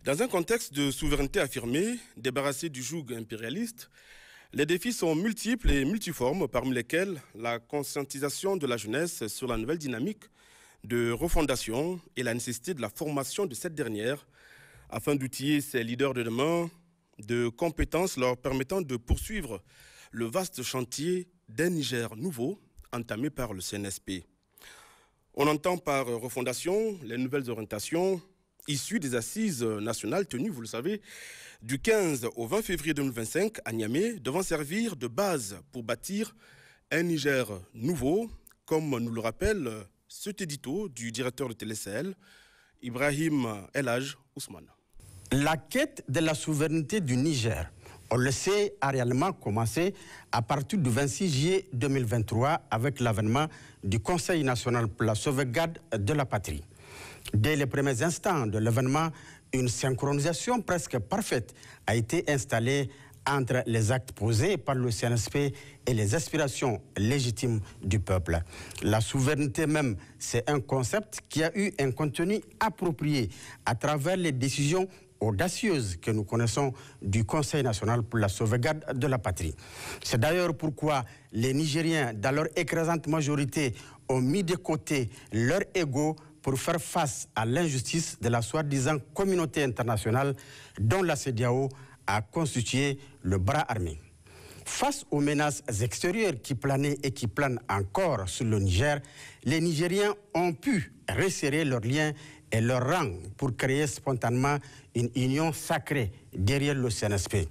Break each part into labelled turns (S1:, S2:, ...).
S1: Dans un contexte de souveraineté affirmée, débarrassée du joug impérialiste, les défis sont multiples et multiformes, parmi lesquels la conscientisation de la jeunesse sur la nouvelle dynamique de refondation et la nécessité de la formation de cette dernière afin d'outiller ces leaders de demain de compétences leur permettant de poursuivre le vaste chantier d'un Niger nouveau entamé par le CNSP. On entend par refondation les nouvelles orientations issues des assises nationales tenues, vous le savez, du 15 au 20 février 2025 à Niamey, devant servir de base pour bâtir un Niger nouveau, comme nous le rappelle cet édito du directeur de TéléSahel, Ibrahim El Hadj Ousmane.
S2: La quête de la souveraineté du Niger, on le sait, a réellement commencé à partir du 26 juillet 2023 avec l'avènement du Conseil national pour la sauvegarde de la patrie. Dès les premiers instants de l'événement, une synchronisation presque parfaite a été installée entre les actes posés par le CNSP et les aspirations légitimes du peuple. La souveraineté même, c'est un concept qui a eu un contenu approprié à travers les décisions audacieuses que nous connaissons du Conseil national pour la sauvegarde de la patrie. C'est d'ailleurs pourquoi les Nigériens, dans leur écrasante majorité, ont mis de côté leur ego pour faire face à l'injustice de la soi-disant communauté internationale dont la CEDEAO a constitué le bras armé. Face aux menaces extérieures qui planaient et qui planent encore sur le Niger, les Nigériens ont pu resserrer leurs liens et leurs rangs pour créer spontanément une union sacrée derrière le CNSP.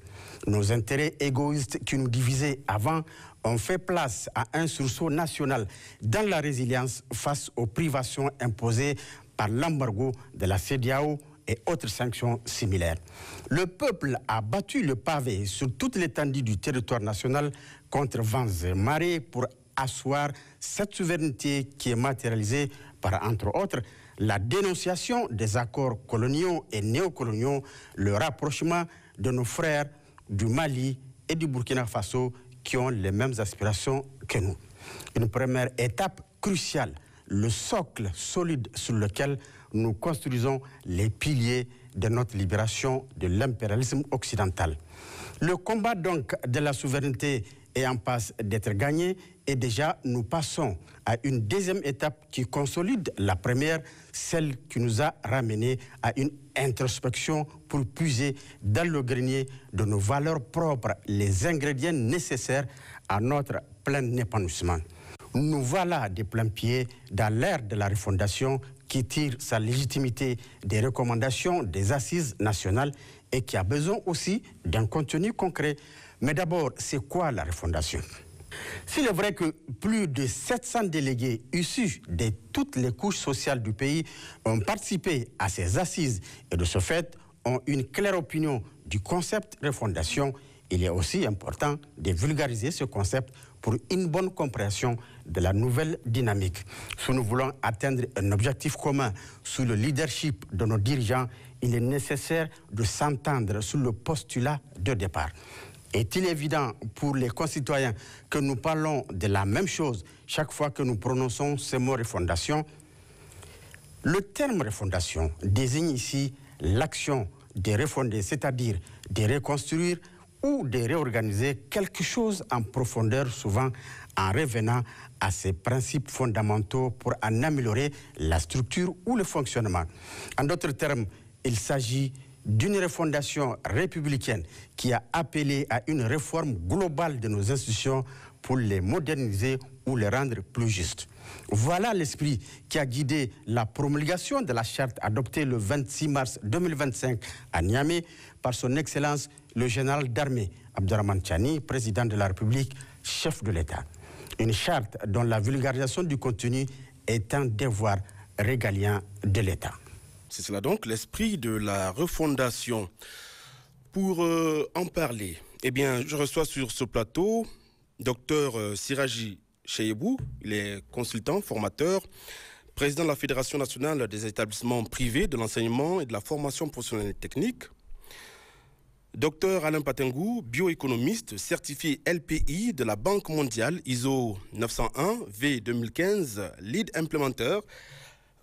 S2: Nos intérêts égoïstes qui nous divisaient avant ont fait place à un sursaut national dans la résilience face aux privations imposées par l'embargo de la CEDEAO et autres sanctions similaires. Le peuple a battu le pavé sur toute l'étendue du territoire national contre vents et marées pour asseoir cette souveraineté qui est matérialisée par, entre autres, la dénonciation des accords coloniaux et néocoloniaux, le rapprochement de nos frères du Mali et du Burkina Faso qui ont les mêmes aspirations que nous. Une première étape cruciale, le socle solide sur lequel nous construisons les piliers de notre libération de l'impérialisme occidental. Le combat donc de la souveraineté est en passe d'être gagné et déjà nous passons à une deuxième étape qui consolide la première, celle qui nous a ramené à une introspection pour puiser dans le grenier de nos valeurs propres les ingrédients nécessaires à notre plein épanouissement. Nous voilà de plein pied dans l'ère de la refondation qui tire sa légitimité des recommandations des assises nationales et qui a besoin aussi d'un contenu concret. Mais d'abord, c'est quoi la refondation? S'il est vrai que plus de 700 délégués issus de toutes les couches sociales du pays ont participé à ces assises et de ce fait ont une claire opinion du concept refondation, il est aussi important de vulgariser ce concept pour une bonne compréhension de la nouvelle dynamique. Si nous voulons atteindre un objectif commun sous le leadership de nos dirigeants, il est nécessaire de s'entendre sur le postulat de départ. Est-il évident pour les concitoyens que nous parlons de la même chose chaque fois que nous prononçons ce mot refondation? Le terme refondation désigne ici l'action de refonder, c'est-à-dire de reconstruire ou de réorganiser quelque chose en profondeur, souvent en revenant à ses principes fondamentaux pour en améliorer la structure ou le fonctionnement. En d'autres termes, il s'agit d'une refondation républicaine qui a appelé à une réforme globale de nos institutions pour les moderniser ou les rendre plus justes. Voilà l'esprit qui a guidé la promulgation de la charte adoptée le 26 mars 2025 à Niamey par son Excellence le général d'armée Abdourahmane Tchani, président de la République, chef de l'État. Une charte dont la vulgarisation du contenu est un devoir régalien de l'État.
S1: C'est cela donc l'esprit de la refondation. Pour en parler, eh bien, je reçois sur ce plateau Dr Siraji Cheyebou. Il est consultant, formateur, président de la Fédération nationale des établissements privés de l'enseignement et de la formation professionnelle et technique. Dr Alain Patengou, bioéconomiste, certifié LPI de la Banque mondiale ISO 901 V 2015, lead implémenteur.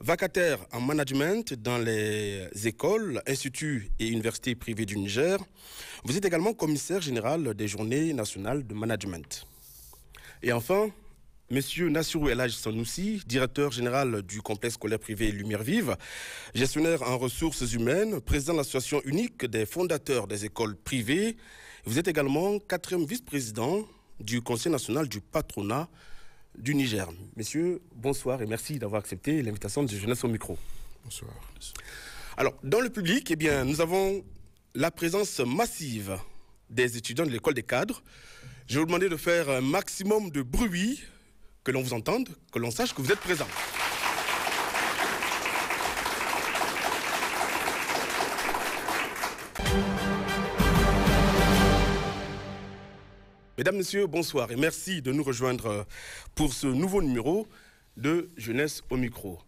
S1: vacataire en management dans les écoles, instituts et universités privées du Niger. Vous êtes également commissaire général des Journées nationales de management. Et enfin, Monsieur Nassirou El Hadj Sanoussi, directeur général du complexe scolaire privé Lumière Vive, gestionnaire en ressources humaines, président de l'association unique des fondateurs des écoles privées. Vous êtes également 4e vice-président du Conseil national du patronat du Niger. Messieurs, bonsoir et merci d'avoir accepté l'invitation de Jeunesse au micro.
S3: Bonsoir.
S1: Alors, dans le public, eh bien, nous avons la présence massive des étudiants de l'école des cadres. Je vais vous demander de faire un maximum de bruit, que l'on vous entende, que l'on sache que vous êtes présents. Mesdames, Messieurs, bonsoir et merci de nous rejoindre pour ce nouveau numéro de Jeunesse au micro.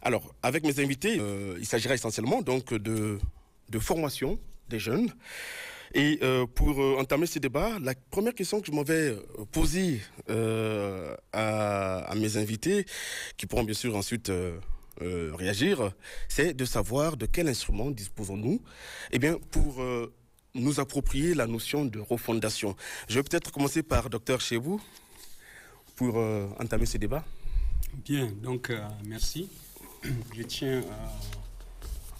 S1: Alors, avec mes invités, il s'agira essentiellement donc de formation des jeunes. Et pour entamer ce débat, la première question que je m'en vais poser à mes invités, qui pourront bien sûr ensuite réagir, c'est de savoir de quel instrument disposons-nous pour nous approprier la notion de refondation. Je vais peut-être commencer par Dr Chebou pour entamer ce débat.
S3: Bien, donc merci. Je tiens à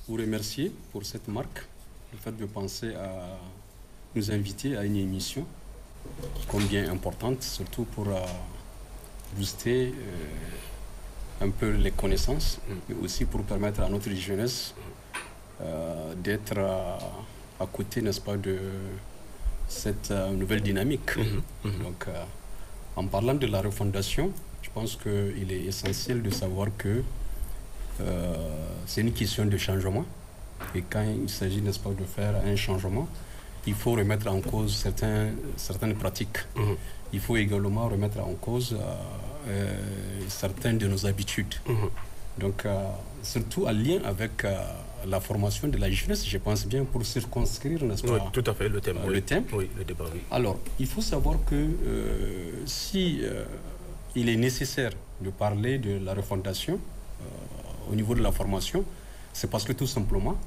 S3: vous remercier pour cette marque, le fait de penser à nous inviter à une émission combien importante, surtout pour booster un peu les connaissances, mais aussi pour permettre à notre jeunesse d'être à côté, n'est-ce pas, de cette nouvelle dynamique. Donc, en parlant de la refondation, je pense qu'il est essentiel de savoir que c'est une question de changement. Et quand il s'agit, n'est-ce pas, de faire un changement, il faut remettre en cause certaines pratiques. Il faut également remettre en cause certaines de nos habitudes. Donc, surtout en lien avec la formation de la jeunesse, je pense bien, pour circonscrire, n'est-ce pas,
S1: oui, tout à fait, le thème.
S3: Le thème.
S1: Oui, le débat, oui.
S3: Alors, il faut savoir que si il est nécessaire de parler de la refondation au niveau de la formation, c'est parce que tout simplement,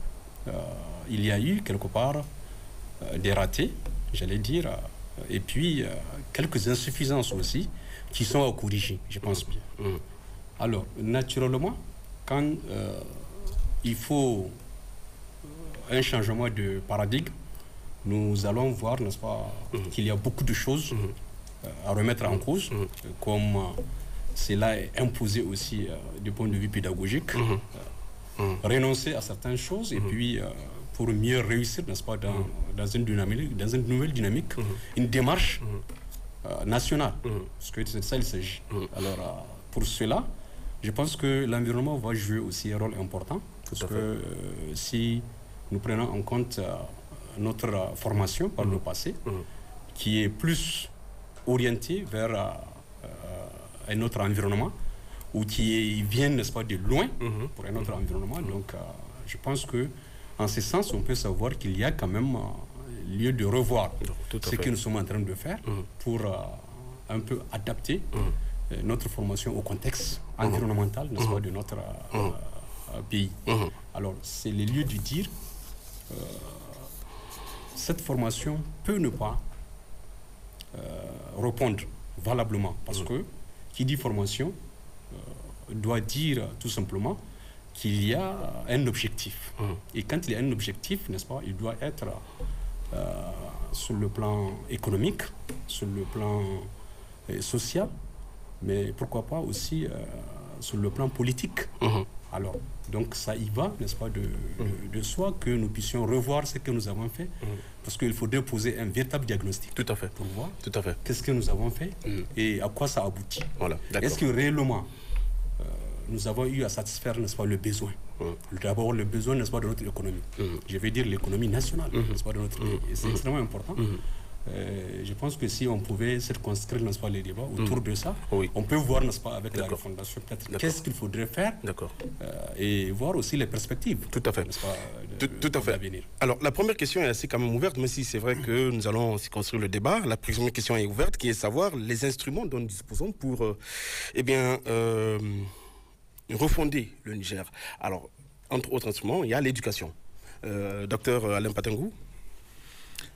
S3: il y a eu quelque part des ratés, j'allais dire, et puis quelques insuffisances aussi qui sont à corriger, je pense bien. Alors, naturellement, quand il faut un changement de paradigme, nous allons voir, n'est-ce pas, qu'il y a beaucoup de choses à remettre en cause, comme cela est imposé aussi du point de vue pédagogique, renoncer à certaines choses et puis pour mieux réussir, n'est-ce pas, dans une nouvelle dynamique, une démarche nationale, parce que c'est de ça qu'il s'agit. Alors, pour cela, je pense que l'environnement va jouer aussi un rôle important, parce que si nous prenons en compte notre formation par le passé, qui est plus orientée vers un autre environnement, ou qui vient, n'est-ce pas, de loin pour un autre environnement, donc je pense que en ce sens, on peut savoir qu'il y a quand même lieu de revoir ce que nous sommes en train de faire pour un peu adapter notre formation au contexte environnemental, n'est-ce pas, de notre pays. Alors, c'est le lieu de dire cette formation peut ne pas répondre valablement, parce que qui dit formation doit dire tout simplement qu'il y a un objectif. Et quand il y a un objectif, n'est-ce pas, il doit être sur le plan économique, sur le plan social, mais pourquoi pas aussi sur le plan politique. Alors, donc ça y va, n'est-ce pas, de soi que nous puissions revoir ce que nous avons fait, parce qu'il faudrait poser un véritable diagnostic.
S1: Tout à fait.
S3: Pour voir
S1: Tout à fait.
S3: Qu'est-ce que nous avons fait et à quoi ça aboutit.
S1: Voilà,
S3: est-ce que réellement nous avons eu à satisfaire, n'est-ce pas, le besoin. D'abord, le besoin, n'est-ce pas, de notre économie. Je vais dire l'économie nationale, n'est-ce pas, de notre pays. Et c'est extrêmement important. Je pense que si on pouvait circonscrire, n'est-ce pas, les débats autour de ça, on peut voir, n'est-ce pas, avec la refondation, peut-être qu'est-ce qu'il faudrait faire et voir aussi les perspectives.
S1: Tout à fait.
S3: N'est-ce pas,
S1: tout à fait. Alors, la première question est assez quand même ouverte, mais si c'est vrai que nous allons circonscrire le débat, la première question est ouverte, qui est de savoir les instruments dont nous disposons pour, refonder le Niger. Alors, entre autres instruments, il y a l'éducation. Docteur Alain Patengou.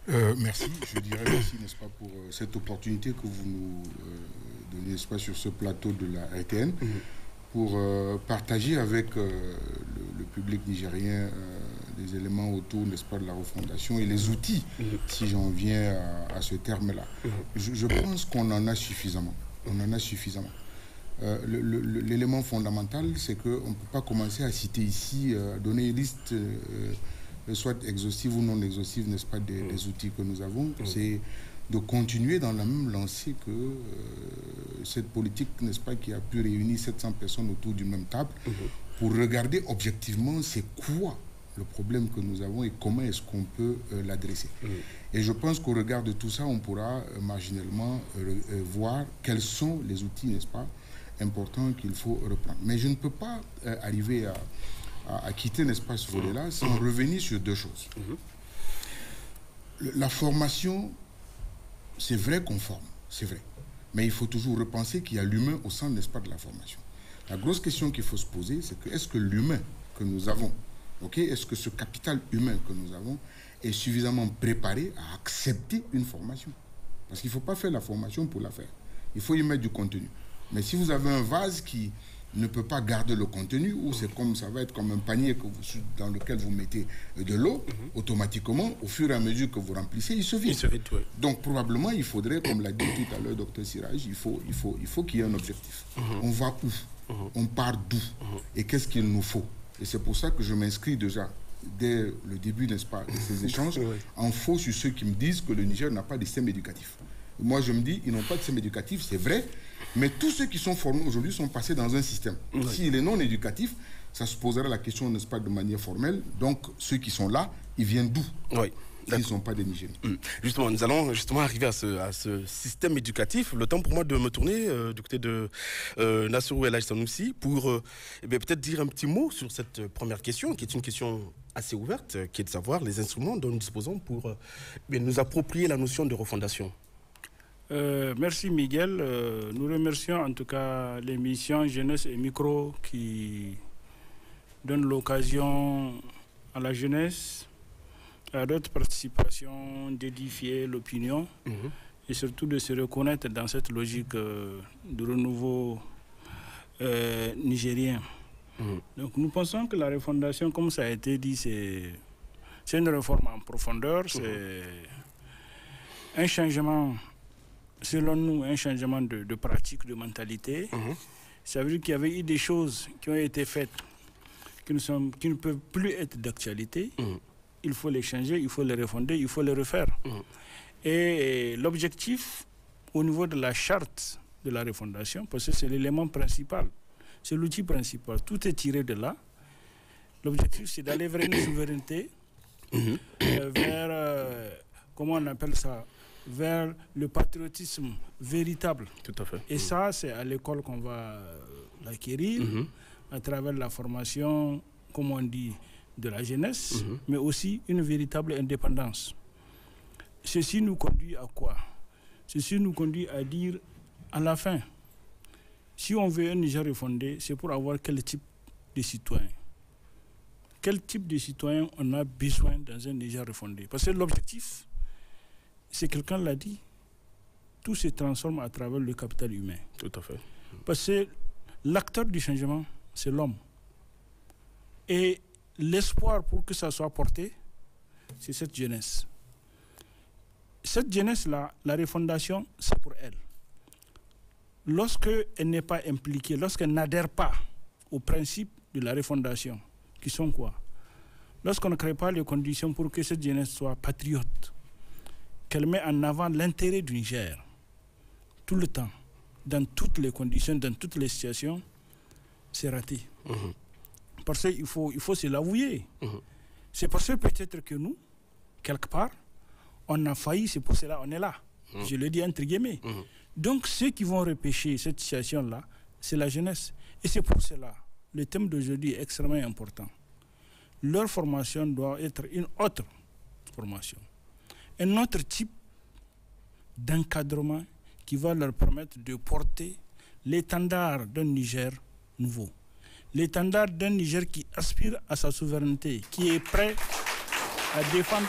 S4: Merci, je dirais merci, n'est-ce pas, pour cette opportunité que vous nous donnez, n'est-ce pas, sur ce plateau de la RTN, pour partager avec le public nigérien des éléments autour, n'est-ce pas, de la refondation et les outils, si j'en viens à ce terme-là. Je pense qu'on en a suffisamment. On en a suffisamment. L'élément fondamental, c'est qu'on ne peut pas commencer à citer ici, donner une liste soit exhaustive ou non exhaustive, n'est-ce pas, des outils que nous avons. C'est de continuer dans la même lancée que cette politique, n'est-ce pas, qui a pu réunir 700 personnes autour d'une même table pour regarder objectivement c'est quoi le problème que nous avons et comment est-ce qu'on peut l'adresser. Et je pense qu'au regard de tout ça, on pourra marginalement voir quels sont les outils, n'est-ce pas, importants qu'il faut reprendre. Mais je ne peux pas arriver à quitter, n'est-ce pas, ce volet-là sans revenir sur deux choses. La formation, c'est vrai qu'on forme, c'est vrai. Mais il faut toujours repenser qu'il y a l'humain au centre, n'est-ce pas, de la formation. La grosse question qu'il faut se poser, c'est que est-ce que l'humain que nous avons, est-ce que ce capital humain que nous avons est suffisamment préparé à accepter une formation? Parce qu'il ne faut pas faire la formation pour la faire. Il faut y mettre du contenu. Mais si vous avez un vase qui ne peut pas garder le contenu, ou c'est comme, ça va être comme un panier dans lequel vous mettez de l'eau, automatiquement, au fur et à mesure que vous remplissez, il se vide. Donc probablement, il faudrait, comme l'a dit tout à l'heure Dr Siraj, il faut qu'il y ait un objectif. On va où? On part d'où? Et qu'est-ce qu'il nous faut? Et c'est pour ça que je m'inscris déjà, dès le début, n'est-ce pas, de ces échanges, en faux sur ceux qui me disent que le Niger n'a pas de système éducatif. Moi, je me dis, ils n'ont pas de système éducatif, c'est vrai, mais tous ceux qui sont formés aujourd'hui sont passés dans un système. S'il est non éducatif, ça se poserait la question, n'est-ce pas, de manière formelle. Donc, ceux qui sont là, ils viennent d'où? Ils ne sont pas des Nigériens.
S1: Justement, nous allons justement arriver à ce système éducatif. Le temps pour moi de me tourner du côté de Nassirou El Hadj Sanoussi pour peut-être dire un petit mot sur cette première question, qui est une question assez ouverte, qui est de savoir les instruments dont nous disposons pour nous approprier la notion de refondation.
S5: Merci Miguel. Nous remercions en tout cas l'émission Jeunesse et Micro qui donne l'occasion à la jeunesse, à d'autres participations d'édifier l'opinion et surtout de se reconnaître dans cette logique de renouveau nigérien. Donc nous pensons que la refondation, comme ça a été dit, c'est une réforme en profondeur, c'est un changement, selon nous, un changement de pratique, de mentalité. Ça veut dire qu'il y avait eu des choses qui ont été faites qui ne peuvent plus être d'actualité. Il faut les changer, il faut les refonder, il faut les refaire. Et l'objectif, au niveau de la charte de la refondation, parce que c'est l'élément principal, c'est l'outil principal, tout est tiré de là. L'objectif, c'est d'aller vers une souveraineté, vers, comment on appelle ça, vers le patriotisme véritable.
S1: Tout à fait.
S5: Et ça, c'est à l'école qu'on va l'acquérir, à travers la formation, comme on dit, de la jeunesse, mais aussi une véritable indépendance. Ceci nous conduit à quoi? Ceci nous conduit à dire, à la fin, si on veut un Niger refondé, c'est pour avoir quel type de citoyen? Quel type de citoyen on a besoin dans un Niger refondé? Parce que l'objectif, c'est quelqu'un l'a dit, tout se transforme à travers le capital humain.
S1: Tout à fait.
S5: Parce que l'acteur du changement, c'est l'homme. Et l'espoir pour que ça soit porté, c'est cette jeunesse. Cette jeunesse-là, la refondation, c'est pour elle. Lorsqu'elle n'est pas impliquée, lorsqu'elle n'adhère pas aux principes de la refondation, qui sont quoi? Lorsqu'on ne crée pas les conditions pour que cette jeunesse soit patriote, qu'elle met en avant l'intérêt du Niger, tout le temps, dans toutes les conditions, dans toutes les situations, c'est raté. Parce qu'il faut se l'avouer. C'est parce que peut-être que nous, quelque part, on a failli, c'est pour cela qu'on est là. Je le dis entre guillemets. Donc ceux qui vont repêcher cette situation-là, c'est la jeunesse. Et c'est pour cela, le thème d'aujourd'hui est extrêmement important. Leur formation doit être une autre formation. Un autre type d'encadrement qui va leur permettre de porter l'étendard d'un Niger nouveau. l'étendard d'un Niger qui aspire à sa souveraineté, qui est prêt à défendre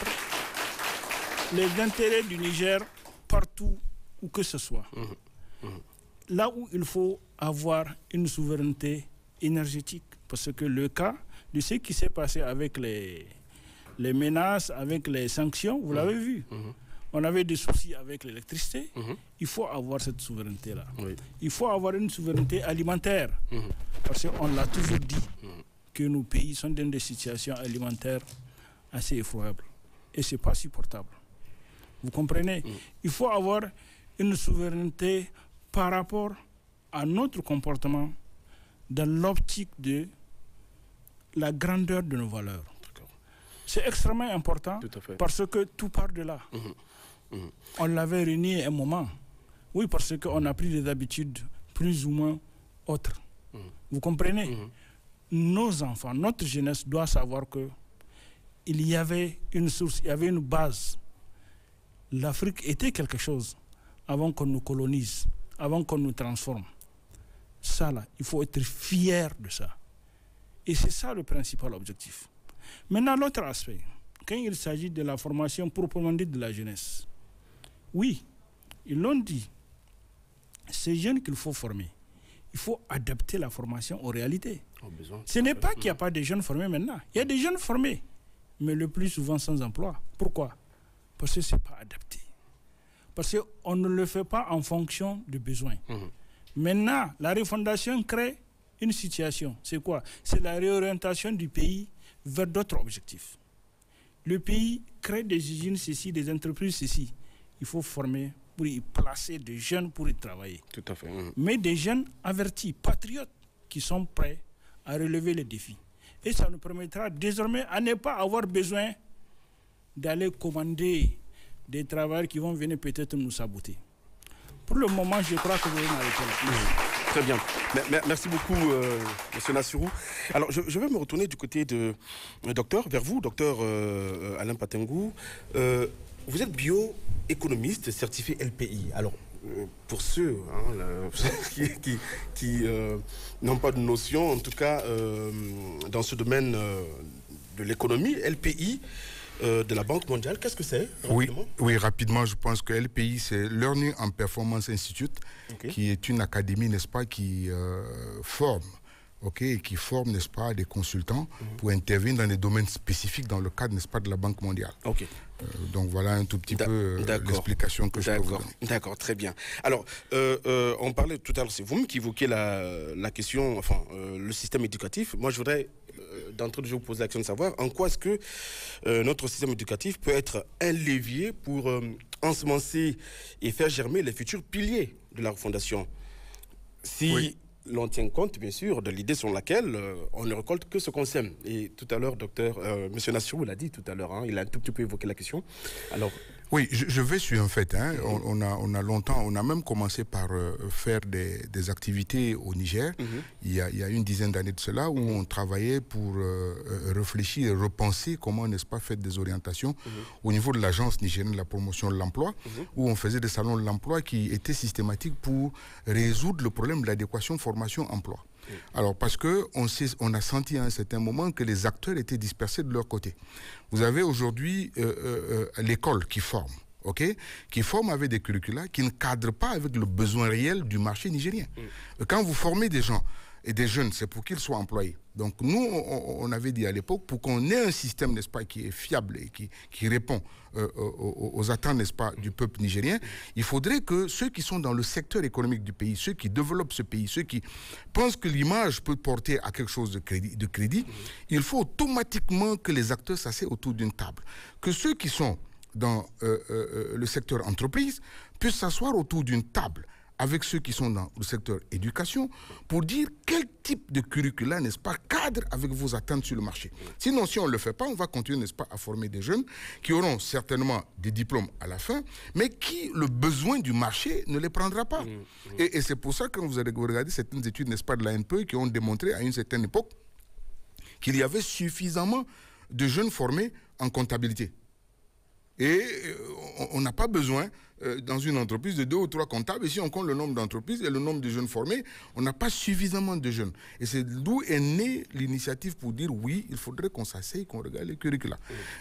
S5: les intérêts du Niger partout où que ce soit. Là où il faut avoir une souveraineté énergétique, parce que le cas de ce qui s'est passé avec les menaces, avec les sanctions, vous l'avez vu. On avait des soucis avec l'électricité. Il faut avoir cette souveraineté-là. Oui. Il faut avoir une souveraineté alimentaire. Parce qu'on l'a toujours dit que nos pays sont dans des situations alimentaires assez effroyables. Et ce n'est pas supportable. Vous comprenez? Il faut avoir une souveraineté par rapport à notre comportement dans l'optique de la grandeur de nos valeurs. C'est extrêmement important parce que tout part de là. On l'avait réuni à un moment. Oui, parce qu'on a pris des habitudes plus ou moins autres. Vous comprenez? Nos enfants, notre jeunesse doit savoir que il y avait une source, il y avait une base. L'Afrique était quelque chose avant qu'on nous colonise, avant qu'on nous transforme. Ça, là, il faut être fier de ça. Et c'est ça le principal objectif. Maintenant, l'autre aspect, quand il s'agit de la formation proprement dite de la jeunesse, oui, ils l'ont dit, ces jeunes qu'il faut former, il faut adapter la formation aux réalités. Ce n'est pas qu'il n'y a pas de jeunes formés maintenant. Il y a des jeunes formés, mais le plus souvent sans emploi. Pourquoi? Parce que ce n'est pas adapté. Parce qu'on ne le fait pas en fonction de besoins. Maintenant, la refondation crée une situation. C'est quoi? C'est la réorientation du pays vers d'autres objectifs. Le pays crée des usines, ceci, des entreprises, ceci. Il faut former pour y placer des jeunes pour y travailler.
S1: Tout à fait.
S5: Mais des jeunes avertis, patriotes, qui sont prêts à relever les défis. Et ça nous permettra désormais à ne pas avoir besoin d'aller commander des travailleurs qui vont venir peut-être nous saboter. Pour le moment, je crois que vous allez m'arrêter là.
S1: Très bien. Merci beaucoup, M. Nassirou. Alors, je vais me retourner du côté de docteur, vers vous, docteur Alain Patengou. Vous êtes bioéconomiste certifié LPI. Alors, pour ceux qui n'ont pas de notion, en tout cas, dans ce domaine de l'économie, LPI, de la Banque mondiale, qu'est-ce que c'est?
S4: Oui, rapidement, je pense que LPI, c'est Learning and Performance Institute, qui est une académie, n'est-ce pas, qui forme, qui forme, n'est-ce pas, des consultants pour intervenir dans des domaines spécifiques dans le cadre, n'est-ce pas, de la Banque mondiale. Donc voilà un tout petit peu l'explication que je peux vous donner.
S1: D'accord, très bien. Alors, on parlait tout à l'heure, c'est vous qui évoquiez la question, enfin, le système éducatif. Moi, je voudrais d'entrée de jeu vous poser la question de savoir en quoi est-ce que notre système éducatif peut être un levier pour ensemencer et faire germer les futurs piliers de la refondation. Si l'on tient compte, bien sûr, de l'idée sur laquelle on ne récolte que ce qu'on sème. Et tout à l'heure, docteur, M. Nassirou l'a dit tout à l'heure, il a un tout petit peu évoqué la question. Alors,
S4: oui, je vais sur un fait. On a longtemps, on a même commencé par faire des activités au Niger, il y a une dizaine d'années de cela, où on travaillait pour réfléchir et repenser comment, n'est-ce pas, faire des orientations au niveau de l'Agence nigérienne de la promotion de l'emploi, où on faisait des salons de l'emploi qui étaient systématiques pour résoudre le problème de l'adéquation formation-emploi. Alors, parce qu'on a senti à un certain moment que les acteurs étaient dispersés de leur côté. Vous avez aujourd'hui l'école qui forme, qui forme avec des curricula qui ne cadrent pas avec le besoin réel du marché nigérien. Quand vous formez des gens et des jeunes, c'est pour qu'ils soient employés. Donc nous, on avait dit à l'époque, pour qu'on ait un système, n'est-ce pas, qui est fiable et qui répond aux attentes, n'est-ce pas, du peuple nigérien, il faudrait que ceux qui sont dans le secteur économique du pays, ceux qui développent ce pays, ceux qui pensent que l'image peut porter à quelque chose de crédit, il faut automatiquement que les acteurs s'asseyent autour d'une table. Que ceux qui sont dans le secteur entreprise puissent s'asseoir autour d'une table avec ceux qui sont dans le secteur éducation pour dire quel type de curricula, n'est-ce pas, cadre avec vos attentes sur le marché. Sinon, si on ne le fait pas, on va continuer, n'est-ce pas, à former des jeunes qui auront certainement des diplômes à la fin, mais qui, le besoin du marché ne les prendra pas. Et c'est pour ça que quand vous regardez certaines études, n'est-ce pas, de la NPE qui ont démontré à une certaine époque qu'il y avait suffisamment de jeunes formés en comptabilité. Et on n'a pas besoin dans une entreprise de 2 ou 3 comptables. Et si on compte le nombre d'entreprises et le nombre de jeunes formés, on n'a pas suffisamment de jeunes. Et c'est d'où est née l'initiative pour dire oui, il faudrait qu'on s'asseye, qu'on regarde les curricula.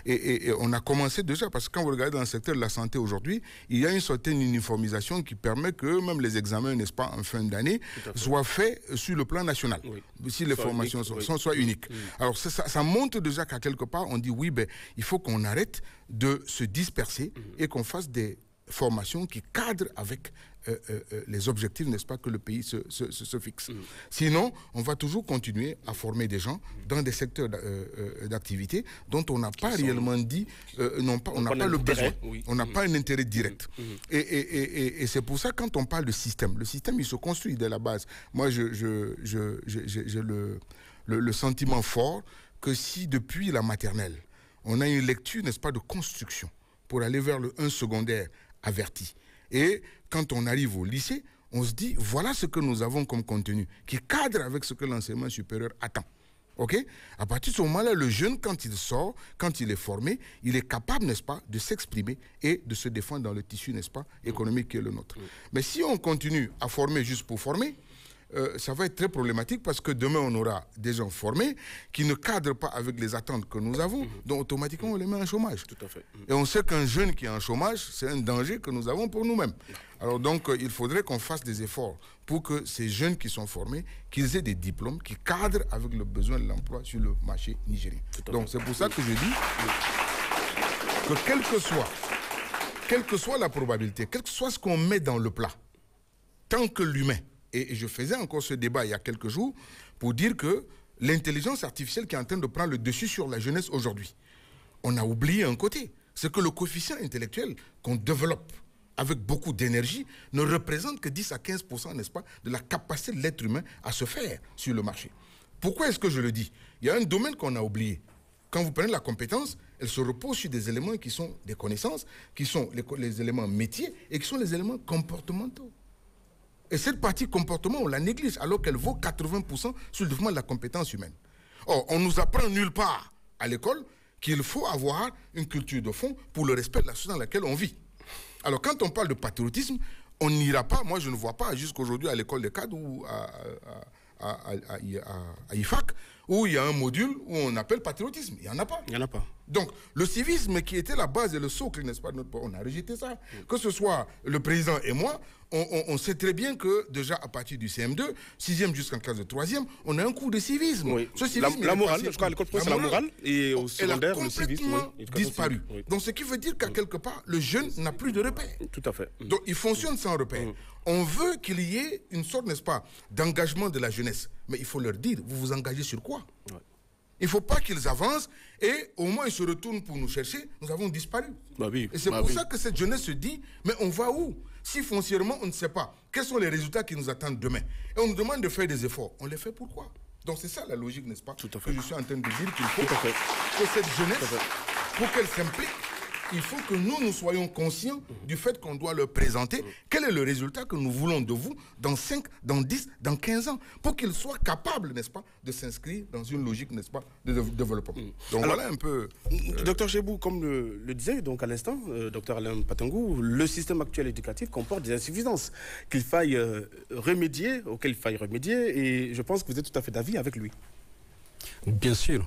S4: Et on a commencé déjà, parce que quand vous regardez dans le secteur de la santé aujourd'hui, il y a une certaine uniformisation qui permet que même les examens, n'est-ce pas, en fin d'année, soient faits sur le plan national. Si les formations soient uniques. Alors ça montre déjà qu'à quelque part, on dit oui, ben, il faut qu'on arrête de se disperser et qu'on fasse des formations qui cadrent avec les objectifs, n'est-ce pas, que le pays se fixe. Sinon, on va toujours continuer à former des gens dans des secteurs d'activité dont on n'a pas réellement dit, on n'a pas le besoin, on n'a pas un intérêt direct. Et c'est pour ça, quand on parle de système, le système, il se construit dès la base. Moi, j'ai le sentiment fort que si depuis la maternelle, on a une lecture, n'est-ce pas, de construction pour aller vers le 1 secondaire averti. Et quand on arrive au lycée, on se dit, voilà ce que nous avons comme contenu, qui cadre avec ce que l'enseignement supérieur attend. OK ? À partir de ce moment-là, le jeune, quand il sort, quand il est formé, il est capable, n'est-ce pas, de s'exprimer et de se défendre dans le tissu, n'est-ce pas, économique qui est le nôtre. Mais si on continue à former juste pour former, ça va être très problématique parce que demain, on aura des gens formés qui ne cadrent pas avec les attentes que nous avons, donc automatiquement, on les met en chômage.
S1: Tout à fait.
S4: Et on sait qu'un jeune qui est en chômage, c'est un danger que nous avons pour nous-mêmes. Alors donc, il faudrait qu'on fasse des efforts pour que ces jeunes qui sont formés, qu'ils aient des diplômes qui cadrent avec le besoin de l'emploi sur le marché nigérien. Donc c'est pour ça que je dis que quelle que soit la probabilité, quel que soit ce qu'on met dans le plat, tant que l'humain, et je faisais encore ce débat il y a quelques jours pour dire que l'intelligence artificielle qui est en train de prendre le dessus sur la jeunesse aujourd'hui, on a oublié un côté. C'est que le coefficient intellectuel qu'on développe avec beaucoup d'énergie ne représente que 10 à 15%, n'est-ce pas, de la capacité de l'être humain à se faire sur le marché. Pourquoi est-ce que je le dis? Il y a un domaine qu'on a oublié. Quand vous prenez la compétence, elle se repose sur des éléments qui sont des connaissances, qui sont les éléments métiers et qui sont les éléments comportementaux. Et cette partie comportement, on la néglige alors qu'elle vaut 80% sur le développement de la compétence humaine. Or, on nous apprend nulle part à l'école qu'il faut avoir une culture de fond pour le respect de la société dans laquelle on vit. Alors, quand on parle de patriotisme, on n'ira pas, moi je ne vois pas jusqu'aujourd'hui à l'école des cadres ou à IFAC, où il y a un module où on appelle patriotisme. Il n'y en a pas.
S1: Il n'y en a pas.
S4: Donc, le civisme qui était la base et le socle, n'est-ce pas, on a rejeté ça. Que ce soit le président et moi, on sait très bien que déjà à partir du CM2, 6e jusqu'en classe de 3e, on a un cours de civisme.
S1: Oui.
S4: Ce civisme
S1: la morale, je crois à l'école c'est la morale, et au secondaire, le civisme.
S4: Elle a complètement disparu. Oui. Donc, ce qui veut dire qu'à quelque part, le jeune n'a plus de repères.
S1: Tout à fait.
S4: Donc, il fonctionne sans repères. On veut qu'il y ait une sorte, n'est-ce pas, d'engagement de la jeunesse. Mais il faut leur dire, vous vous engagez sur quoi? Il ne faut pas qu'ils avancent et au moins ils se retournent pour nous chercher. Nous avons disparu. Et c'est pour ça que cette jeunesse se dit, mais on va où? Si foncièrement on ne sait pas, quels sont les résultats qui nous attendent demain? Et on nous demande de faire des efforts. On les fait pourquoi? Donc c'est ça la logique, n'est-ce pas?
S1: Tout à fait.
S4: Que je suis en train de dire qu'il faut que cette jeunesse, pour qu'elle s'implique, il faut que nous soyons conscients du fait qu'on doit leur présenter quel est le résultat que nous voulons de vous dans 5, dans 10, dans 15 ans, pour qu'ils soient capables, n'est-ce pas, de s'inscrire dans une logique, n'est-ce pas, de développement. Donc alors, voilà un peu...
S1: Docteur Chebou, comme le disait donc à l'instant, docteur Alain Patangou, le système actuel éducatif comporte des insuffisances auxquelles il faille remédier, et je pense que vous êtes tout à fait d'avis avec lui.
S3: Bien sûr.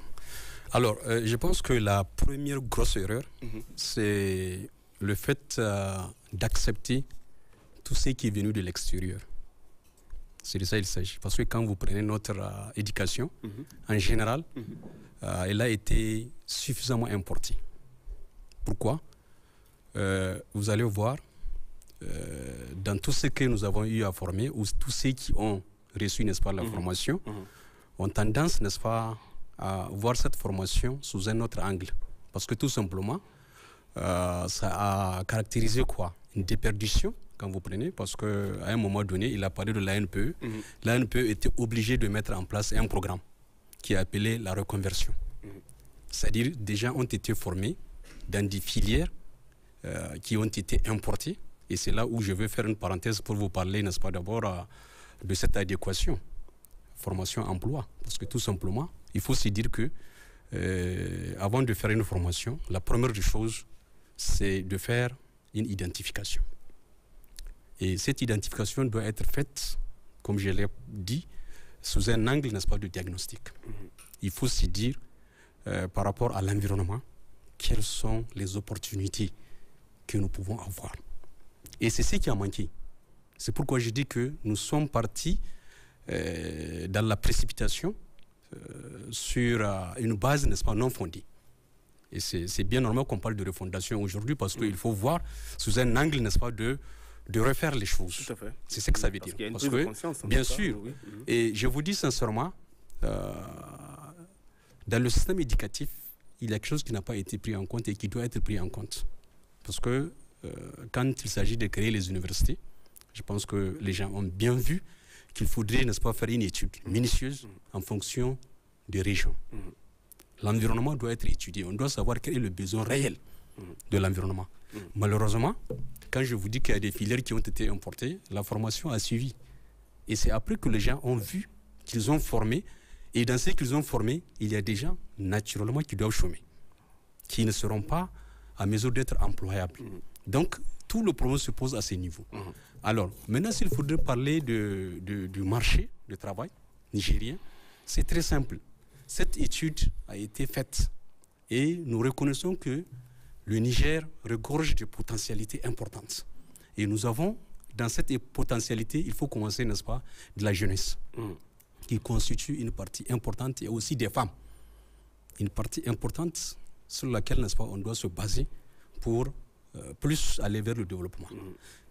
S3: Alors, je pense que la première grosse erreur, c'est le fait d'accepter tout ce qui est venu de l'extérieur. C'est de ça qu'il s'agit. Parce que quand vous prenez notre éducation, en général, elle a été suffisamment importée. Pourquoi? Vous allez voir, dans tout ce que nous avons eu à former, ou tous ceux qui ont reçu, n'est-ce pas, la formation, ont tendance, n'est-ce pas, à voir cette formation sous un autre angle. Parce que tout simplement, ça a caractérisé quoi? Une déperdition, quand vous prenez, parce qu'à un moment donné, il a parlé de l'ANPE. L'ANPE était obligé de mettre en place un programme qui est appelé la reconversion. C'est-à-dire, des gens ont été formés dans des filières qui ont été importées. Et c'est là où je veux faire une parenthèse pour vous parler, n'est-ce pas, d'abord de cette adéquation. Formation-emploi. Parce que tout simplement, il faut se dire que avant de faire une formation, la première des choses, c'est de faire une identification. Et cette identification doit être faite, comme je l'ai dit, sous un angle, n'est-ce pas, de diagnostic. Il faut se dire, par rapport à l'environnement, quelles sont les opportunités que nous pouvons avoir. Et c'est ce qui a manqué. C'est pourquoi je dis que nous sommes partis dans la précipitation sur une base, n'est-ce pas, non fondée. Et c'est bien normal qu'on parle de refondation aujourd'hui parce qu'il faut voir sous un angle, n'est-ce pas, de refaire les choses.
S1: Tout à fait.
S3: C'est ce que ça veut dire.
S1: Parce que,
S3: bien sûr, oui. Et je vous dis sincèrement, dans le système éducatif, il y a quelque chose qui n'a pas été pris en compte et qui doit être pris en compte. Parce que quand il s'agit de créer les universités, je pense que les gens ont bien vu qu'il faudrait, n'est-ce pas, faire une étude minutieuse en fonction des régions. L'environnement doit être étudié. On doit savoir quel est le besoin réel de l'environnement. Malheureusement, quand je vous dis qu'il y a des filières qui ont été importées, la formation a suivi. Et c'est après que les gens ont vu qu'ils ont formé. Et dans ce qu'ils ont formé, il y a des gens, naturellement, qui doivent chômer, qui ne seront pas à mesure d'être employables. Donc, tout le problème se pose à ce niveau. Alors, maintenant, s'il faudrait parler du marché du travail nigérien, c'est très simple. Cette étude a été faite et nous reconnaissons que le Niger regorge de potentialités importantes. Et nous avons, dans cette potentialité, il faut commencer, n'est-ce pas, de la jeunesse, qui constitue une partie importante, et aussi des femmes. Une partie importante sur laquelle, n'est-ce pas, on doit se baser pour plus aller vers le développement.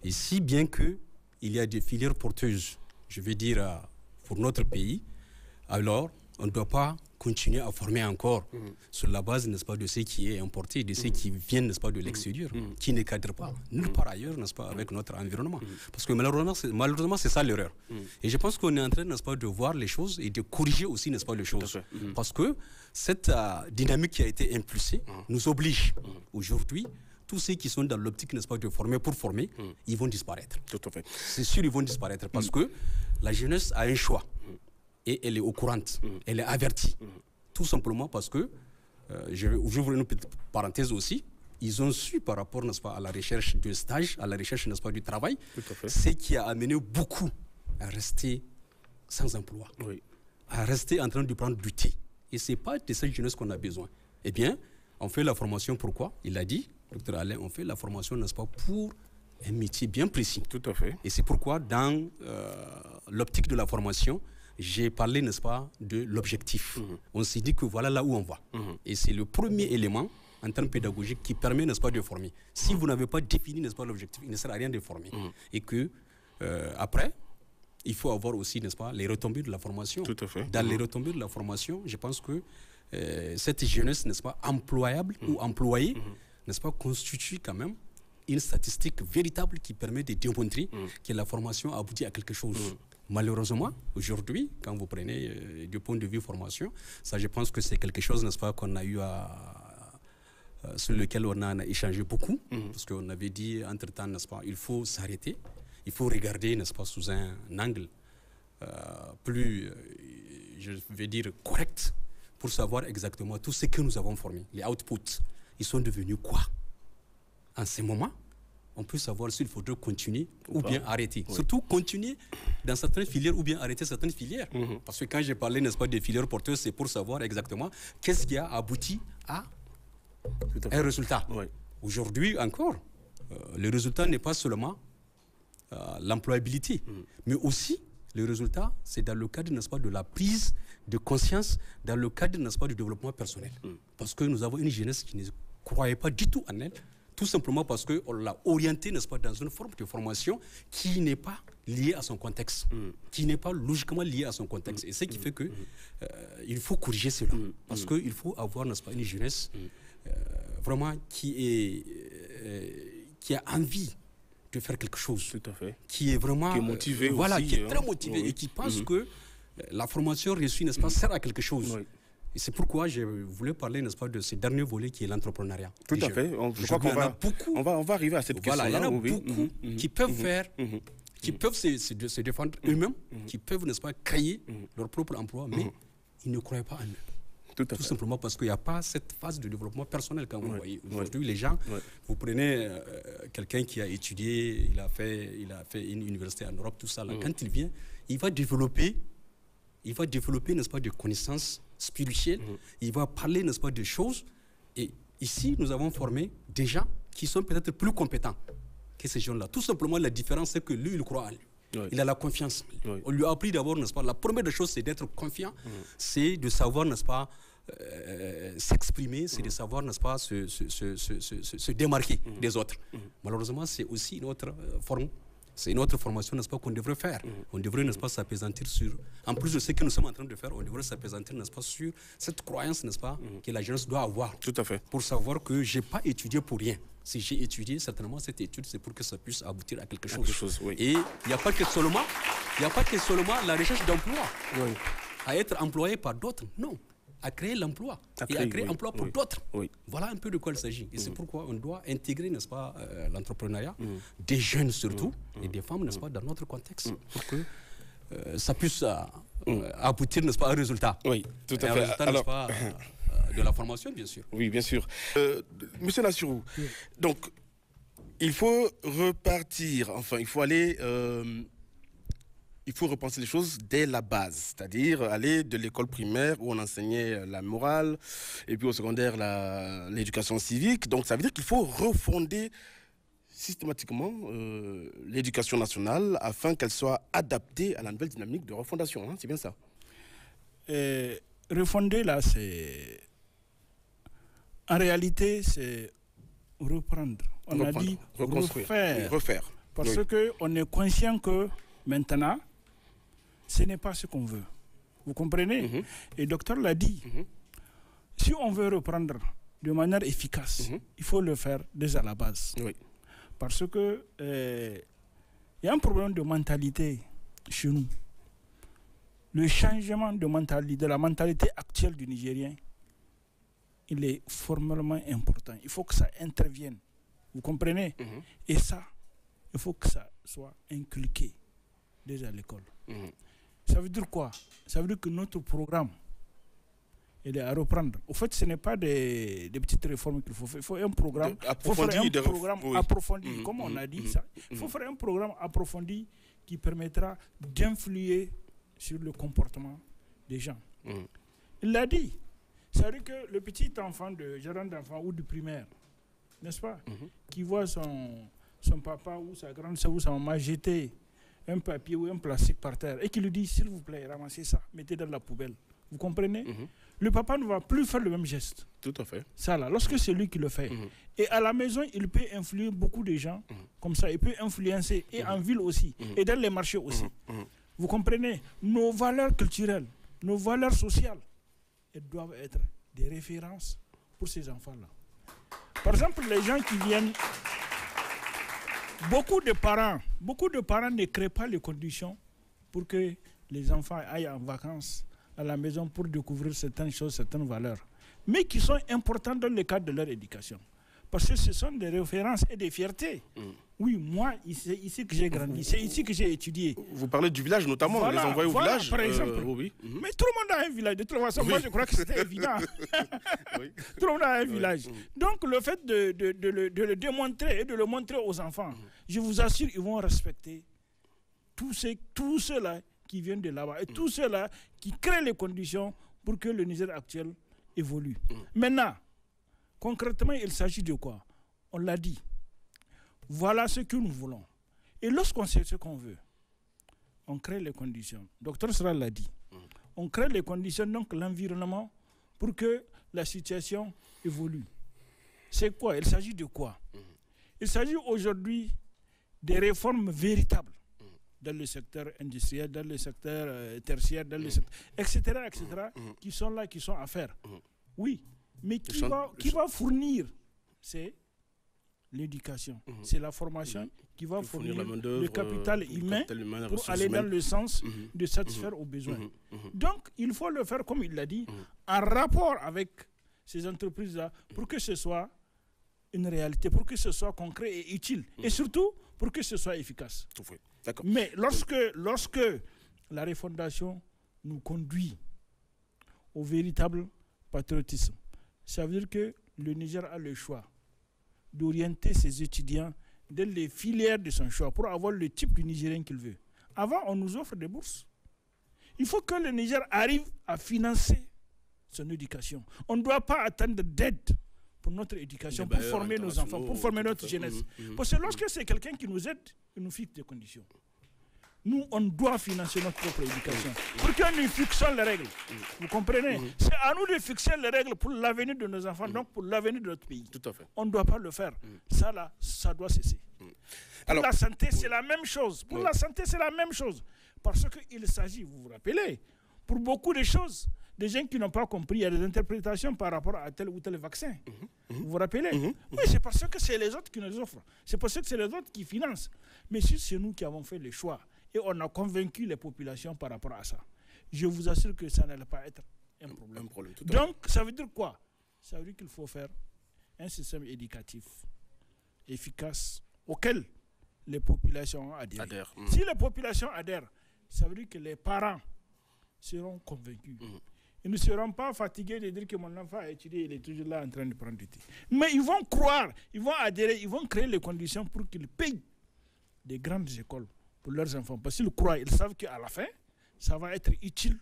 S3: Et si bien qu'il y a des filières porteuses, je veux dire, pour notre pays, alors on ne doit pas continuer à former encore sur la base, n'est-ce pas, de ce qui est importé, de ce qui vient, n'est-ce pas, de l'extérieur, qui ne cadre pas nulle part ailleurs, n'est-ce pas, avec notre environnement. Parce que malheureusement, c'est ça l'erreur. Et je pense qu'on est en train, n'est-ce pas, de voir les choses et de corriger aussi, n'est-ce pas, les choses. Parce que cette dynamique qui a été impulsée nous oblige aujourd'hui. Tous ceux qui sont dans l'optique, n'est-ce pas, de former pour former, ils vont disparaître.
S1: Tout à fait.
S3: C'est sûr, ils vont disparaître parce que la jeunesse a un choix. Et elle est au courant, elle est avertie. Tout simplement parce que, j'ouvre une petite parenthèse aussi, ils ont su par rapport, n'est-ce pas, à la recherche de stage, à la recherche, n'est-ce pas, du travail, ce qui a amené beaucoup à rester sans emploi, à rester en train de prendre du thé. Et ce n'est pas de cette jeunesse qu'on a besoin. Eh bien, on fait la formation pourquoi? Il a dit, Dr Alain, on fait la formation, n'est-ce pas, pour un métier bien précis.
S1: Tout à fait.
S3: Et c'est pourquoi, dans l'optique de la formation, j'ai parlé, n'est-ce pas, de l'objectif. On s'est dit que voilà là où on va. Et c'est le premier élément en termes pédagogiques qui permet, n'est-ce pas, de former. Si vous n'avez pas défini, n'est-ce pas, l'objectif, il ne sert à rien de former. Et que, après, il faut avoir aussi, n'est-ce pas, les retombées de la formation.
S1: Tout à fait.
S3: Dans les retombées de la formation, je pense que cette jeunesse, n'est-ce pas, employable ou employée, n'est-ce pas, constitue quand même une statistique véritable qui permet de démontrer que la formation aboutit à quelque chose. Malheureusement, aujourd'hui, quand vous prenez du point de vue formation, ça, je pense que c'est quelque chose, n'est-ce pas, qu'on a eu sur lequel on a échangé beaucoup, parce qu'on avait dit, entre-temps, n'est-ce pas, il faut s'arrêter, il faut regarder, n'est-ce pas, sous un angle plus, je vais dire, correct, pour savoir exactement tout ce que nous avons formé, les outputs, ils sont devenus quoi? En ce moment, on peut savoir s'il faudrait continuer ou bien arrêter. Surtout continuer dans certaines filières ou bien arrêter certaines filières. Parce que quand j'ai parlé, n'est-ce pas, des filières porteuses, c'est pour savoir exactement qu'est-ce qui a abouti à un résultat. Aujourd'hui encore, le résultat n'est pas seulement l'employabilité, mais aussi le résultat, c'est dans le cadre, n'est-ce pas, de la prise de conscience, dans le cadre, n'est-ce pas, du développement personnel. Parce que nous avons une jeunesse qui ne croyait pas du tout en elle, tout simplement parce qu'on l'a orienté, n'est-ce pas, dans une forme de formation qui n'est pas liée à son contexte, qui n'est pas logiquement liée à son contexte. Et ce qui fait que il faut corriger cela. Parce qu'il faut avoir, n'est-ce pas, une jeunesse vraiment qui a envie de faire quelque chose.
S1: Tout à fait.
S3: Qui est vraiment...
S1: Qui est motivé
S3: voilà,
S1: aussi,
S3: qui est très motivé et qui pense que la formation reçue, n'est-ce pas, sert à quelque chose. Et c'est pourquoi je voulais parler, n'est-ce pas, de ce dernier volet qui est l'entrepreneuriat.
S1: Tout à fait. Je crois qu'on va arriver à cette question-là.
S3: Il y en a beaucoup qui peuvent faire, qui peuvent se défendre eux-mêmes, qui peuvent, n'est-ce pas, créer leur propre emploi, mais ils ne croient pas en eux. Tout simplement parce qu'il n'y a pas cette phase de développement personnel quand vous voyez. Aujourd'hui, les gens, vous prenez quelqu'un qui a étudié, il a fait une université en Europe, tout ça. Là, quand il vient, il va développer, n'est-ce pas, des connaissances spirituelles. Il va parler, n'est-ce pas, de choses. Et ici, nous avons formé des gens qui sont peut-être plus compétents que ces gens-là. Tout simplement, la différence, c'est que lui, il croit en lui. Il a la confiance. On lui a appris d'abord, n'est-ce pas, la première des choses, c'est d'être confiant, c'est de savoir, n'est-ce pas, s'exprimer, c'est de savoir, n'est-ce pas, se démarquer des autres. Malheureusement, c'est aussi une autre forme. C'est une autre formation, n'est-ce pas, qu'on devrait faire. On devrait, n'est-ce pas, s'apaisantir sur... En plus de ce que nous sommes en train de faire, on devrait s'apaisantir, n'est-ce pas, sur cette croyance, n'est-ce pas, que la jeunesse doit avoir.
S1: Tout à fait.
S3: Pour savoir que je n'ai pas étudié pour rien. Si j'ai étudié, certainement, cette étude, c'est pour que ça puisse aboutir à quelque chose. Et il n'y a pas que seulement la recherche d'emploi, à être employé par d'autres, non. À créer l'emploi et à créer l'emploi pour d'autres. Voilà un peu de quoi il s'agit. Et c'est pourquoi on doit intégrer, n'est-ce pas, l'entrepreneuriat, des jeunes surtout, et des femmes, n'est-ce pas, dans notre contexte, pour que ça puisse aboutir, n'est-ce pas, à un résultat.
S1: Oui, tout à fait.
S3: Résultat, n'est-ce pas, de la formation, bien sûr.
S1: Oui, bien sûr. Monsieur Nassirou, donc, il faut repartir, enfin, il faut aller... il faut repenser les choses dès la base, c'est-à-dire aller de l'école primaire où on enseignait la morale, et puis au secondaire l'éducation civique. Donc ça veut dire qu'il faut refonder systématiquement l'éducation nationale afin qu'elle soit adaptée à la nouvelle dynamique de refondation. Hein, c'est bien ça.
S5: Refonder, là, c'est... En réalité, c'est reprendre. On a dit reconstruire, refaire. Parce qu'on est conscient que maintenant, ce n'est pas ce qu'on veut. Vous comprenez? Et le docteur l'a dit. Si on veut reprendre de manière efficace, il faut le faire déjà à la base. Parce que y a un problème de mentalité chez nous. Le changement de mentalité, de la mentalité actuelle du Nigérien, il est formellement important. Il faut que ça intervienne. Vous comprenez? Et ça, il faut que ça soit inculqué déjà à l'école. Ça veut dire quoi? Ça veut dire que notre programme, il est à reprendre. Au fait, ce n'est pas des petites réformes qu'il faut faire. Il faut un programme approfondi, comme on a dit ça. Il faut faire un programme approfondi qui permettra d'influer sur le comportement des gens. Il l'a dit. Ça veut dire que le petit enfant de jardin d'enfant ou du primaire, n'est-ce pas, qui voit son papa ou sa grande soeur ou sa maman jeter un papier ou un plastique par terre et qui lui dit, s'il vous plaît, ramassez ça, mettez dans la poubelle. Vous comprenez? Le papa ne va plus faire le même geste.
S1: Tout à fait.
S5: Ça là, lorsque c'est lui qui le fait. Et à la maison, il peut influer beaucoup de gens. Comme ça, il peut influencer, et en ville aussi, et dans les marchés aussi. Vous comprenez? Nos valeurs culturelles, nos valeurs sociales, elles doivent être des références pour ces enfants-là. Par exemple, les gens qui viennent... Beaucoup de parents ne créent pas les conditions pour que les enfants aillent en vacances à la maison pour découvrir certaines choses, certaines valeurs, mais qui sont importantes dans le cadre de leur éducation. Parce que ce sont des références et des fiertés. Oui, moi, c'est ici que j'ai grandi, c'est ici que j'ai étudié.
S1: Vous parlez du village notamment, voilà, les envoyer au village
S5: par exemple. Mais tout le monde a un village. De toute façon, moi je crois que c'était évident. Tout le monde a un village. Donc le fait de le démontrer et de le montrer aux enfants, je vous assure, ils vont respecter tous ceux-là qui viennent de là-bas et tous ceux-là qui créent les conditions pour que le Niger actuel évolue. Maintenant, concrètement, il s'agit de quoi? On l'a dit. Voilà ce que nous voulons. Et lorsqu'on sait ce qu'on veut, on crée les conditions. Docteur Sral l'a dit. On crée les conditions, donc l'environnement, pour que la situation évolue. C'est quoi? Il s'agit de quoi? Il s'agit aujourd'hui des réformes véritables dans le secteur industriel, dans le secteur tertiaire, dans le secteur, etc., qui sont là, qui sont à faire. Oui, mais qui va fournir? C'est l'éducation. C'est la formation qui va fournir le capital humain pour aller dans le sens de satisfaire aux besoins. Donc, il faut le faire, comme il l'a dit, en rapport avec ces entreprises-là, pour que ce soit une réalité, pour que ce soit concret et utile, et surtout pour que ce soit efficace. Mais lorsque la refondation nous conduit au véritable patriotisme, ça veut dire que le Niger a le choix d'orienter ses étudiants dans les filières de son choix pour avoir le type de Nigérien qu'il veut. Avant, on nous offre des bourses. Il faut que le Niger arrive à financer son éducation. On ne doit pas attendre d'aide pour notre éducation, pour former nos enfants, pour former notre jeunesse. Parce que lorsque c'est quelqu'un qui nous aide, il nous fixe des conditions. Nous, on doit financer notre propre éducation. Pour que nous fixions les règles. Vous comprenez? C'est à nous de fixer les règles pour l'avenir de nos enfants, donc pour l'avenir de notre pays.
S1: Tout à fait.
S5: On ne doit pas le faire. Ça, là, ça doit cesser. Pour la santé, c'est la même chose. Pour la santé, c'est la même chose. Parce qu'il s'agit, vous vous rappelez, pour beaucoup de choses, des gens qui n'ont pas compris, il y a des interprétations par rapport à tel ou tel vaccin. Vous vous rappelez? Oui, c'est parce que c'est les autres qui nous offrent. C'est parce que c'est les autres qui financent. Mais si c'est nous qui avons fait le choix et on a convaincu les populations par rapport à ça, je vous assure que ça n'allait pas être un problème. Donc, ça veut dire quoi? Ça veut dire qu'il faut faire un système éducatif efficace auquel les populations adhèrent. Si les populations adhèrent, ça veut dire que les parents seront convaincus. Ils ne seront pas fatigués de dire que mon enfant a étudié, il est toujours là en train de prendre du thé. Mais ils vont croire, ils vont adhérer, ils vont créer les conditions pour qu'ils payent des grandes écoles pour leurs enfants. Parce qu'ils croient, ils savent qu'à la fin, ça va être utile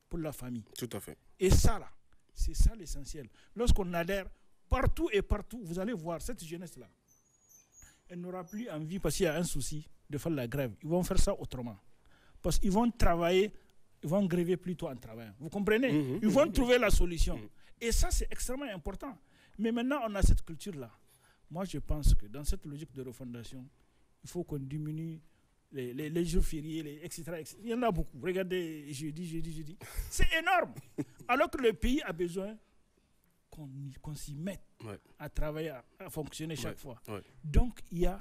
S5: pour la famille.
S1: Tout à fait.
S5: Et ça, là, c'est ça l'essentiel. Lorsqu'on adhère partout et partout, vous allez voir cette jeunesse-là, elle n'aura plus envie, parce qu'il y a un souci, de faire la grève. Ils vont faire ça autrement. Parce qu'ils vont travailler, ils vont gréver plutôt en travaillant. Vous comprenez? Ils vont trouver la solution. Et ça, c'est extrêmement important. Mais maintenant, on a cette culture-là. Moi, je pense que dans cette logique de refondation, il faut qu'on diminue les jours fériés, etc., etc. Il y en a beaucoup. Regardez, jeudi. C'est énorme. Alors que le pays a besoin qu'on s'y mette à travailler, à fonctionner chaque fois. Donc, il y a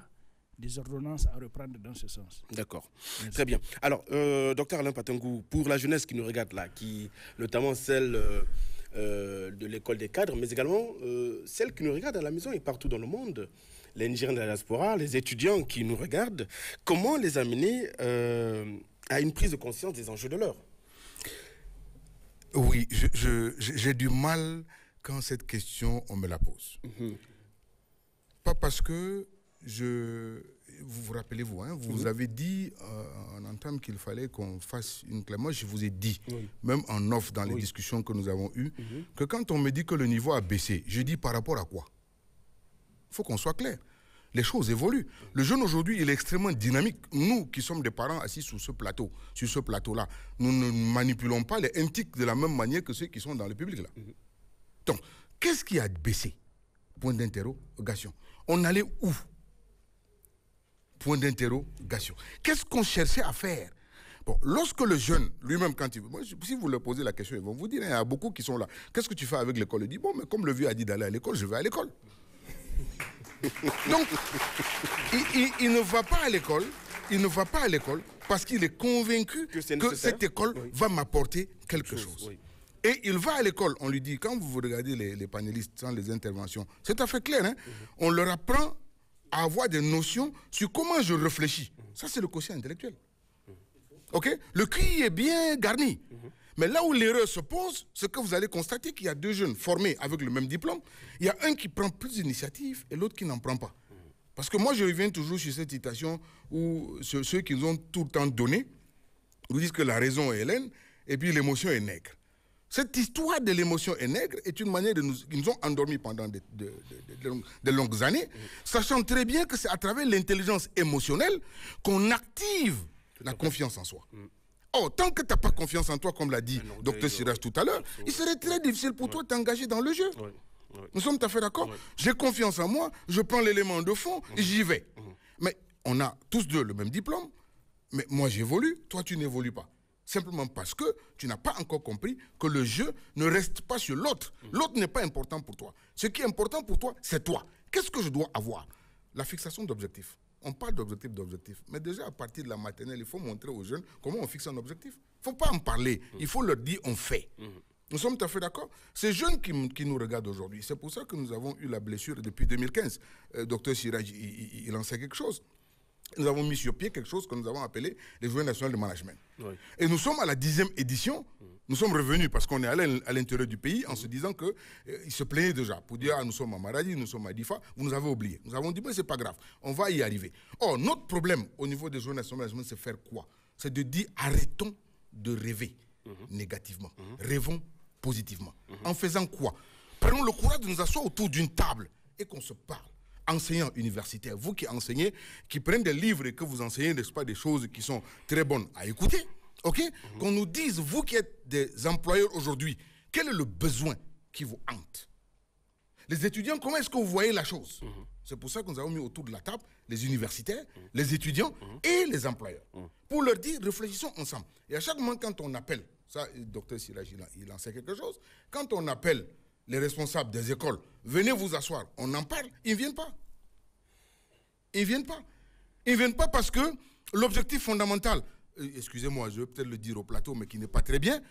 S5: des ordonnances à reprendre dans ce sens.
S1: D'accord. Très bien. Alors, docteur Alain Patangou, pour la jeunesse qui nous regarde là, notamment celle de l'école des cadres, mais également celle qui nous regarde à la maison et partout dans le monde, les Nigériens de la diaspora, les étudiants qui nous regardent, comment les amener à une prise de conscience des enjeux de l'heure?
S4: Oui, j'ai du mal quand cette question, on me la pose. Pas parce que vous vous rappelez-vous, hein, vous avez dit en entame qu'il fallait qu'on fasse une classe. Moi, je vous ai dit, même en off dans les discussions que nous avons eues, que quand on me dit que le niveau a baissé, je dis par rapport à quoi? Il faut qu'on soit clair. Les choses évoluent. Le jeune aujourd'hui, il est extrêmement dynamique. Nous qui sommes des parents assis sur ce plateau-là, nous ne manipulons pas les NTIC de la même manière que ceux qui sont dans le public là. Donc, qu'est-ce qui a baissé? Point d'interrogation. On allait où? Point d'interrogation. Qu'est-ce qu'on cherchait à faire? Bon, lorsque le jeune, lui-même, quand il... Moi, si vous leur posez la question, ils vont vous dire, il y a beaucoup qui sont là. Qu'est-ce que tu fais avec l'école? Il dit, bon, mais comme le vieux a dit d'aller à l'école, je vais à l'école. Donc, il ne va pas à l'école, parce qu'il est convaincu que cette école va m'apporter quelque chose. Et il va à l'école, on lui dit, quand vous regardez les panélistes sans les interventions, c'est tout à fait clair, hein? On leur apprend à avoir des notions sur comment je réfléchis. Ça, c'est le quotient intellectuel. OK? Le QI est bien garni. Mais là où l'erreur se pose, c'est que vous allez constater qu'il y a deux jeunes formés avec le même diplôme. Il y a un qui prend plus d'initiatives et l'autre qui n'en prend pas. Parce que moi, je reviens toujours sur cette citation où ceux qui nous ont tout le temps donné nous disent que la raison est hélène et puis l'émotion est nègre. Cette histoire de l'émotion est nègre est une manière de ils nous ont endormis pendant de longues années, sachant très bien que c'est à travers l'intelligence émotionnelle qu'on active la confiance en soi. Or, tant que tu n'as pas confiance en toi, comme l'a dit Dr Siraj tout à l'heure, il serait très difficile pour toi de t'engager dans le jeu. Nous sommes tout à fait d'accord. J'ai confiance en moi, je prends l'élément de fond et j'y vais. Mais on a tous deux le même diplôme, mais moi j'évolue, toi tu n'évolues pas. Simplement parce que tu n'as pas encore compris que le jeu ne reste pas sur l'autre. L'autre n'est pas important pour toi. Ce qui est important pour toi, c'est toi. Qu'est-ce que je dois avoir? La fixation d'objectifs. On parle d'objectifs. Mais déjà, à partir de la maternelle, il faut montrer aux jeunes comment on fixe un objectif. Il ne faut pas en parler. Il faut leur dire, on fait. Nous sommes tout à fait d'accord. Ces jeunes qui nous regardent aujourd'hui, c'est pour ça que nous avons eu la blessure depuis 2015. Docteur Siraj, il en sait quelque chose. nous avons mis sur pied quelque chose que nous avons appelé les Journées nationales de management.
S1: Oui.
S4: Et nous sommes à la 10e édition. Nous sommes revenus parce qu'on est allé à l'intérieur du pays en se disant qu'ils se plaignaient déjà. Pour dire, nous sommes à Maradi, nous sommes à Difa, vous nous avez oubliés. Nous avons dit, mais c'est pas grave, on va y arriver. Or, notre problème au niveau des Journées nationales de management, c'est faire quoi? C'est de dire, arrêtons de rêver négativement. Rêvons positivement. En faisant quoi? Prenons le courage de nous asseoir autour d'une table et qu'on se parle. Enseignants universitaires, vous qui enseignez, qui prenez des livres et que vous enseignez, n'est-ce pas, des choses qui sont très bonnes à écouter, ok? Qu'on nous dise, vous qui êtes des employeurs aujourd'hui, quel est le besoin qui vous hante? Les étudiants, comment est-ce que vous voyez la chose? C'est pour ça que nous avons mis autour de la table les universitaires, les étudiants et les employeurs. Pour leur dire, réfléchissons ensemble. Et à chaque moment, quand on appelle, ça, le docteur Siraj, il en sait quelque chose, quand on appelle les responsables des écoles, venez vous asseoir, on en parle, ils ne viennent pas. Ils ne viennent pas. Ils ne viennent pas parce que l'objectif fondamental, excusez-moi, je vais peut-être le dire au plateau, mais qui n'est pas très bien,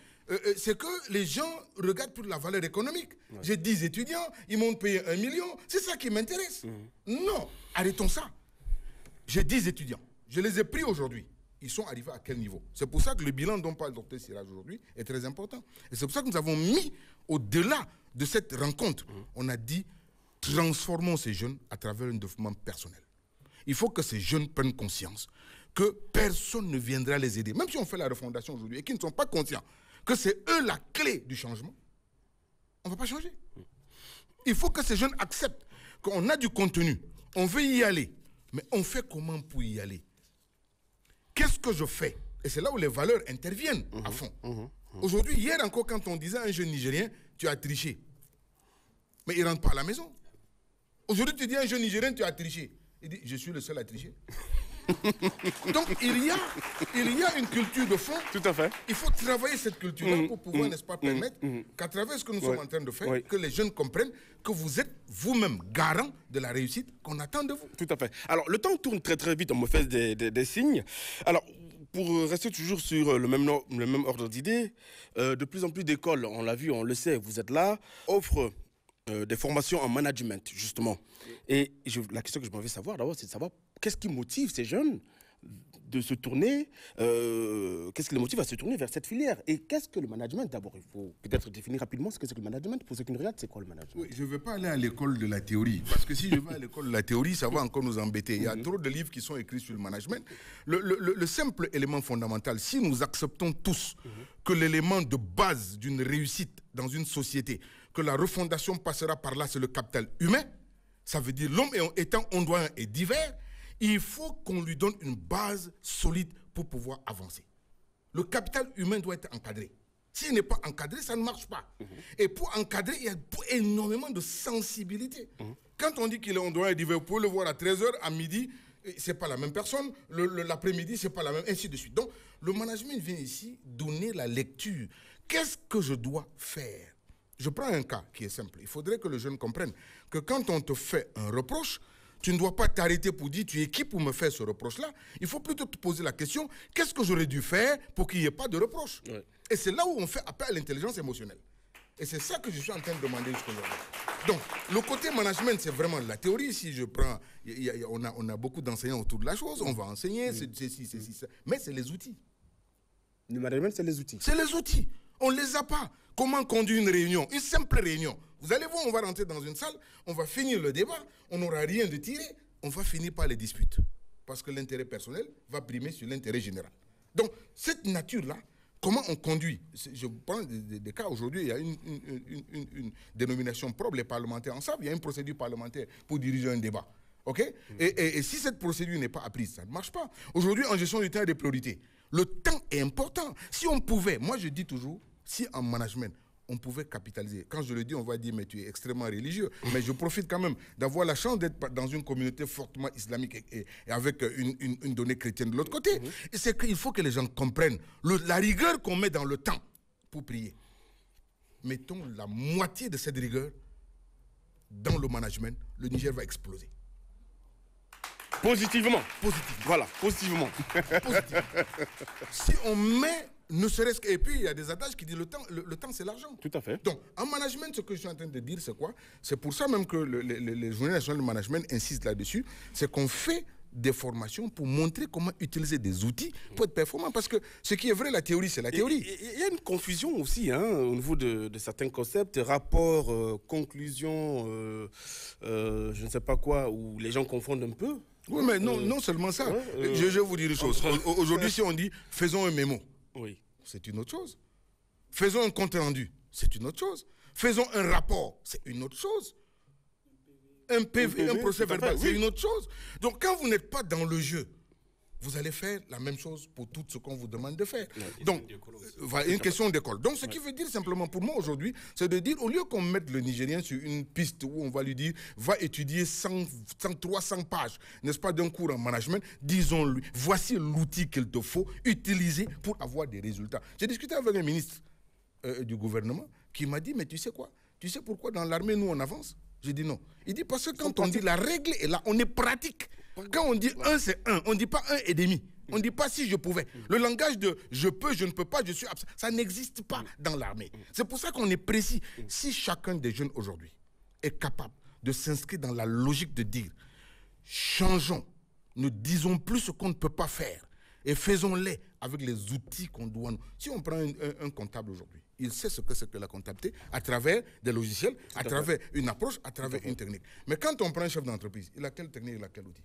S4: c'est que les gens regardent pour la valeur économique. Ouais. J'ai 10 étudiants, ils m'ont payé 1 million, c'est ça qui m'intéresse. Non, arrêtons ça. J'ai 10 étudiants, je les ai pris aujourd'hui. Ils sont arrivés à quel niveau? C'est pour ça que le bilan dont parle le docteur Siraj aujourd'hui est très important. Et c'est pour ça que nous avons mis, au-delà de cette rencontre, on a dit, transformons ces jeunes à travers un développement personnel. Il faut que ces jeunes prennent conscience que personne ne viendra les aider, même si on fait la refondation aujourd'hui, et qu'ils ne sont pas conscients que c'est eux la clé du changement, on ne va pas changer. Il faut que ces jeunes acceptent qu'on a du contenu, on veut y aller, mais on fait comment pour y aller? Qu'est-ce que je fais? Et c'est là où les valeurs interviennent à fond. Aujourd'hui, hier encore, quand on disait à un jeune Nigérien, tu as triché, mais il ne rentre pas à la maison. Aujourd'hui, tu dis à un jeune Nigérien, tu as triché. Il dit, je suis le seul à tricher. Donc, il y a une culture de fond.
S1: Tout à fait.
S4: Il faut travailler cette culture-là pour pouvoir, n'est-ce pas, permettre qu'à travers ce que nous sommes en train de faire, que les jeunes comprennent que vous êtes vous-même garant de la réussite qu'on attend de vous.
S1: Tout à fait. Alors, le temps tourne très très vite, on me fait des signes. Alors, pour rester toujours sur le même ordre d'idées, de plus en plus d'écoles, on l'a vu, on le sait, vous êtes là, offrent des formations en management, justement. Et la question que je m'avais savoir d'abord, c'est de savoir qu'est-ce qui motive ces jeunes de se tourner, qu'est-ce qui les motive à se tourner vers cette filière? Et qu'est-ce que le management? D'abord, il faut peut-être définir rapidement ce que c'est que le management. Pour ceux qui nous regardent, c'est quoi le management?
S4: Oui, je ne vais pas aller à l'école de la théorie, parce que si je vais à l'école de la théorie, ça va encore nous embêter. Il y a trop de livres qui sont écrits sur le management. Le simple élément fondamental, si nous acceptons tous que l'élément de base d'une réussite dans une société, que la refondation passera par là, c'est le capital humain, ça veut dire l'homme étant ondoyant et divers, il faut qu'on lui donne une base solide pour pouvoir avancer. Le capital humain doit être encadré. S'il n'est pas encadré, ça ne marche pas. Et pour encadrer, il y a énormément de sensibilité. Quand on dit qu'il est ondoyant et divers, vous pouvez le voir à 13h, à midi, ce n'est pas la même personne, l'après-midi, ce n'est pas la même, ainsi de suite. Donc, le management vient ici donner la lecture. Qu'est-ce que je dois faire? Je prends un cas qui est simple. Il faudrait que le jeune comprenne que quand on te fait un reproche, tu ne dois pas t'arrêter pour dire tu es qui pour me faire ce reproche-là. Il faut plutôt te poser la question, qu'est-ce que j'aurais dû faire pour qu'il n'y ait pas de reproche? Et c'est là où on fait appel à l'intelligence émotionnelle. Et c'est ça que je suis en train de demander jusqu'aujourd'hui. Donc, le côté management, c'est vraiment la théorie. Si je prends, on a beaucoup d'enseignants autour de la chose, on va enseigner, c'est ça. Mais c'est les outils.
S1: Le management, c'est les outils.
S4: C'est les outils. On ne les a pas. Comment conduire une réunion? Une simple réunion. Vous allez voir, on va rentrer dans une salle, on va finir le débat, on n'aura rien de tiré, on va finir par les disputes. Parce que l'intérêt personnel va primer sur l'intérêt général. Donc, cette nature-là, comment on conduit? Je prends des cas aujourd'hui, il y a une dénomination propre, les parlementaires en savent, il y a une procédure parlementaire pour diriger un débat. Okay? Et si cette procédure n'est pas apprise, ça ne marche pas. Aujourd'hui, en gestion du temps et des priorités, le temps est important. Si on pouvait, moi je dis toujours, si en management, on pouvait capitaliser. Quand je le dis, on va dire, mais tu es extrêmement religieux. Mais je profite quand même d'avoir la chance d'être dans une communauté fortement islamique et avec une donnée chrétienne de l'autre côté. Et c'est qu'il faut que les gens comprennent la rigueur qu'on met dans le temps pour prier. Mettons la moitié de cette rigueur dans le management, le Niger va exploser.
S1: Positivement.
S4: Positivement.
S1: Voilà, positivement.
S4: Positivement. Si on met, ne serait-ce que... Et puis, il y a des adages qui disent le temps c'est l'argent.
S1: Tout à fait.
S4: Donc, en management, ce que je suis en train de dire, c'est quoi? C'est pour ça même que les journées nationales de management insistent là-dessus. C'est qu'on fait des formations pour montrer comment utiliser des outils pour être performant. Parce que ce qui est vrai, la théorie, c'est la théorie.
S1: Il y a une confusion aussi au niveau de certains concepts, rapport, conclusion, je ne sais pas quoi, où les gens confondent un peu.
S4: Oui, mais non seulement ça. Je vais vous dire une chose. Aujourd'hui, si on dit faisons un mémo, c'est une autre chose. Faisons un compte rendu, c'est une autre chose. Faisons un rapport, c'est une autre chose. Un PV, un procès verbal, c'est une autre chose. Donc, quand vous n'êtes pas dans le jeu, vous allez faire la même chose pour tout ce qu'on vous demande de faire. Donc, voilà, une question d'école. Donc, ce qui veut dire simplement pour moi aujourd'hui, c'est de dire, au lieu qu'on mette le Nigérien sur une piste où on va lui dire, va étudier 300 pages, n'est-ce pas, d'un cours en management, disons-lui, voici l'outil qu'il te faut utiliser pour avoir des résultats. J'ai discuté avec un ministre du gouvernement qui m'a dit, mais tu sais quoi? Tu sais pourquoi dans l'armée, nous, on avance? J'ai dit non. Il dit parce que quand on dit la règle est là, on est pratique. Quand on dit 1, c'est 1. On ne dit pas 1 et demi. On ne dit pas si je pouvais. Le langage de je peux, je ne peux pas, je suis absent, ça n'existe pas dans l'armée. C'est pour ça qu'on est précis. Si chacun des jeunes aujourd'hui est capable de s'inscrire dans la logique de dire changeons, ne disons plus ce qu'on ne peut pas faire et faisons-les avec les outils qu'on doit. Si on prend un comptable aujourd'hui, il sait ce que c'est que la comptabilité à travers des logiciels, à travers une approche, à travers une technique. Mais quand on prend un chef d'entreprise, il a quelle technique, il a quel outil?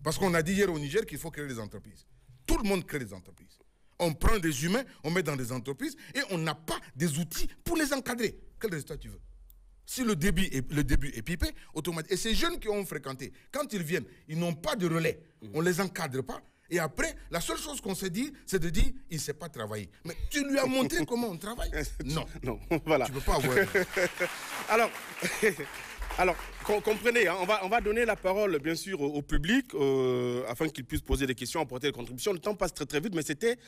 S4: Parce qu'on a dit hier au Niger qu'il faut créer des entreprises. Tout le monde crée des entreprises. On prend des humains, on met dans des entreprises et on n'a pas des outils pour les encadrer. Quel résultat tu veux? Si le début est pipé, automatiquement. Et ces jeunes qui ont fréquenté, quand ils viennent, ils n'ont pas de relais. On ne les encadre pas. Et après, la seule chose qu'on s'est dit, c'est de dire, il ne sait pas travailler. Mais tu lui as montré comment on travaille? Non.
S1: Non, voilà.
S4: Tu ne peux pas avoir...
S1: Alors, comprenez, hein, on va donner la parole, bien sûr, au public, afin qu'il puisse poser des questions, apporter des contributions. Le temps passe très, très vite, mais c'était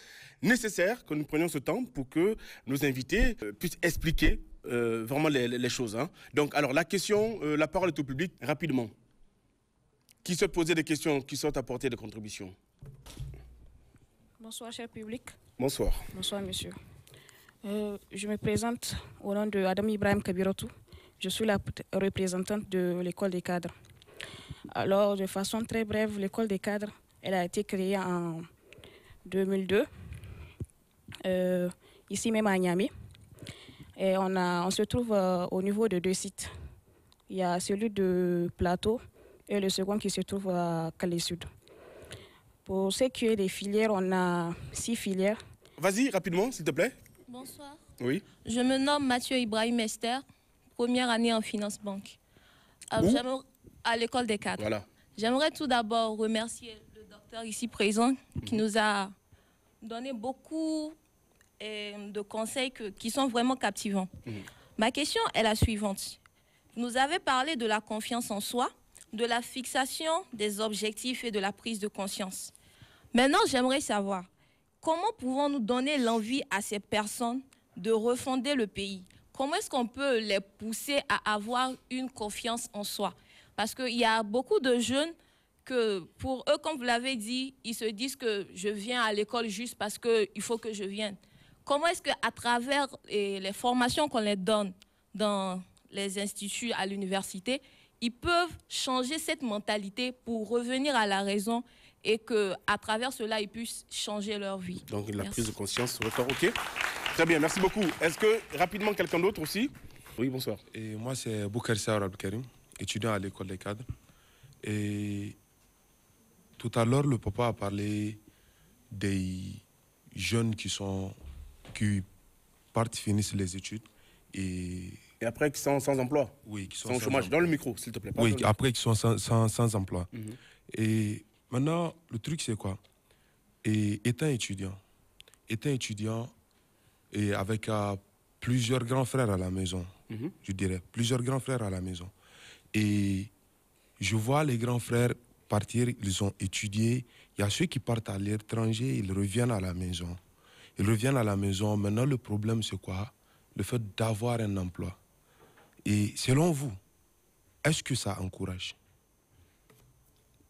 S1: nécessaire que nous prenions ce temps pour que nos invités puissent expliquer vraiment les choses. Hein. Donc, alors, la question, la parole est au public, rapidement. Qui souhaite poser des questions, qui souhaite apporter des contributions?
S6: Bonsoir, cher public.
S1: Bonsoir.
S6: Bonsoir, monsieur. Je me présente au nom de Adam Ibrahim Kabirotou. Je suis la représentante de l'école des cadres. Alors, de façon très brève, l'école des cadres, elle a été créée en 2002, ici même à Niamey. Et on se trouve au niveau de 2 sites. Il y a celui de Plateau et le second qui se trouve à Calais Sud. Pour ce qui est des filières, on a 6 filières.
S1: Vas-y, rapidement, s'il te plaît.
S7: Bonsoir.
S1: Oui.
S7: Je me nomme Mathieu Ibrahim Esther, première année en finance banque. À l'école des cadres.
S1: Voilà.
S7: J'aimerais tout d'abord remercier le docteur ici présent qui nous a donné beaucoup de conseils qui sont vraiment captivants. Ma question est la suivante. Vous nous avez parlé de la confiance en soi, de la fixation des objectifs et de la prise de conscience. Maintenant, j'aimerais savoir, comment pouvons-nous donner l'envie à ces personnes de refonder le pays? Comment est-ce qu'on peut les pousser à avoir une confiance en soi? Parce qu'il y a beaucoup de jeunes que, pour eux, comme vous l'avez dit, ils se disent que je viens à l'école juste parce qu'il faut que je vienne. Comment est-ce qu'à travers les formations qu'on les donne dans les instituts à l'université, ils peuvent changer cette mentalité pour revenir à la raison et qu'à travers cela, ils puissent changer leur vie?
S1: Donc, la prise de conscience, ok. Très bien, merci beaucoup. Est-ce que, rapidement, quelqu'un d'autre aussi? Oui, bonsoir.
S8: Et moi, c'est Boukar Saour Abdelkarim, étudiant à l'école des cadres. Et tout à l'heure, le papa a parlé des jeunes qui partent, finissent les études et
S1: après qui sont sans emploi?
S8: Oui, qui sont
S1: sans chômage. Dans le micro, s'il te plaît.
S8: Oui, après qui sont sans emploi. Et maintenant, le truc, c'est quoi? Et étant étudiant, et avec plusieurs grands frères à la maison, je dirais, plusieurs grands frères à la maison. Et je vois les grands frères partir, ils ont étudié. Il y a ceux qui partent à l'étranger, ils reviennent à la maison. Maintenant, le problème, c'est quoi? Le fait d'avoir un emploi. Et selon vous, est-ce que ça encourage?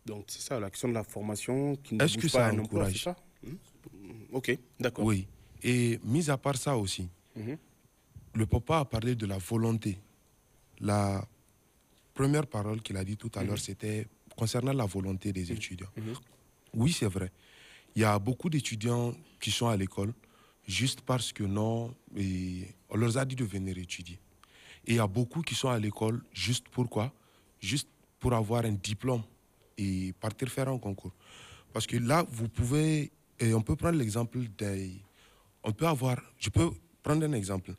S1: Donc, c'est ça, la question de la formation qui ne bouge pas un emploi, c'est ça? Ok, d'accord.
S8: Oui. Et mis à part ça aussi, le papa a parlé de la volonté. La première parole qu'il a dit tout à l'heure, c'était concernant la volonté des étudiants. Oui, c'est vrai. Il y a beaucoup d'étudiants qui sont à l'école juste parce que non, on leur a dit de venir étudier. Et il y a beaucoup qui sont à l'école juste pour quoi? Juste pour avoir un diplôme et partir faire un concours. Parce que là, vous pouvez, et on peut prendre l'exemple je peux prendre un exemple.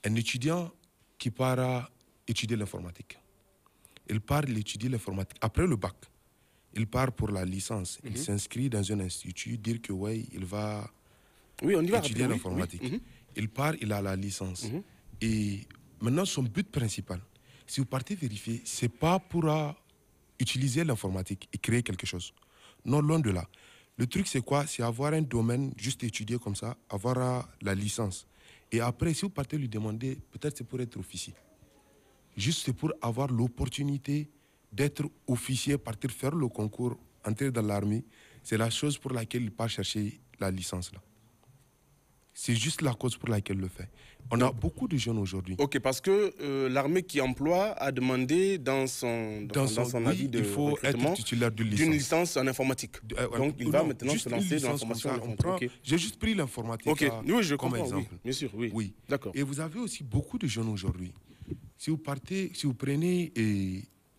S8: Un étudiant qui part étudier l'informatique. Il part étudier l'informatique. Après le bac, il part pour la licence. Il s'inscrit dans un institut, dire que ouais, il va étudier l'informatique. Il part, il a la licence. Et maintenant, son but principal, si vous partez vérifier, c'est pas pour utiliser l'informatique et créer quelque chose. Non, loin de là. Le truc, c'est quoi? C'est avoir un domaine, juste étudier comme ça, avoir la licence. Et après, si vous partez lui demander, peut-être c'est pour être officier. Juste c'est pour avoir l'opportunité d'être officier, partir faire le concours, entrer dans l'armée. C'est la chose pour laquelle il part chercher la licence là. C'est juste la cause pour laquelle il le fait. On a beaucoup de jeunes aujourd'hui.
S1: Ok, parce que l'armée qui emploie a demandé dans son avis de
S8: il faut être titulaire d'une
S1: licence en informatique. Donc il va maintenant se lancer dans la formation.
S8: J'ai juste pris l'informatique
S1: oui, je
S8: comme
S1: comprends,
S8: exemple.
S1: Oui, bien sûr, oui. D'accord.
S8: Et vous avez aussi beaucoup de jeunes aujourd'hui. Si vous prenez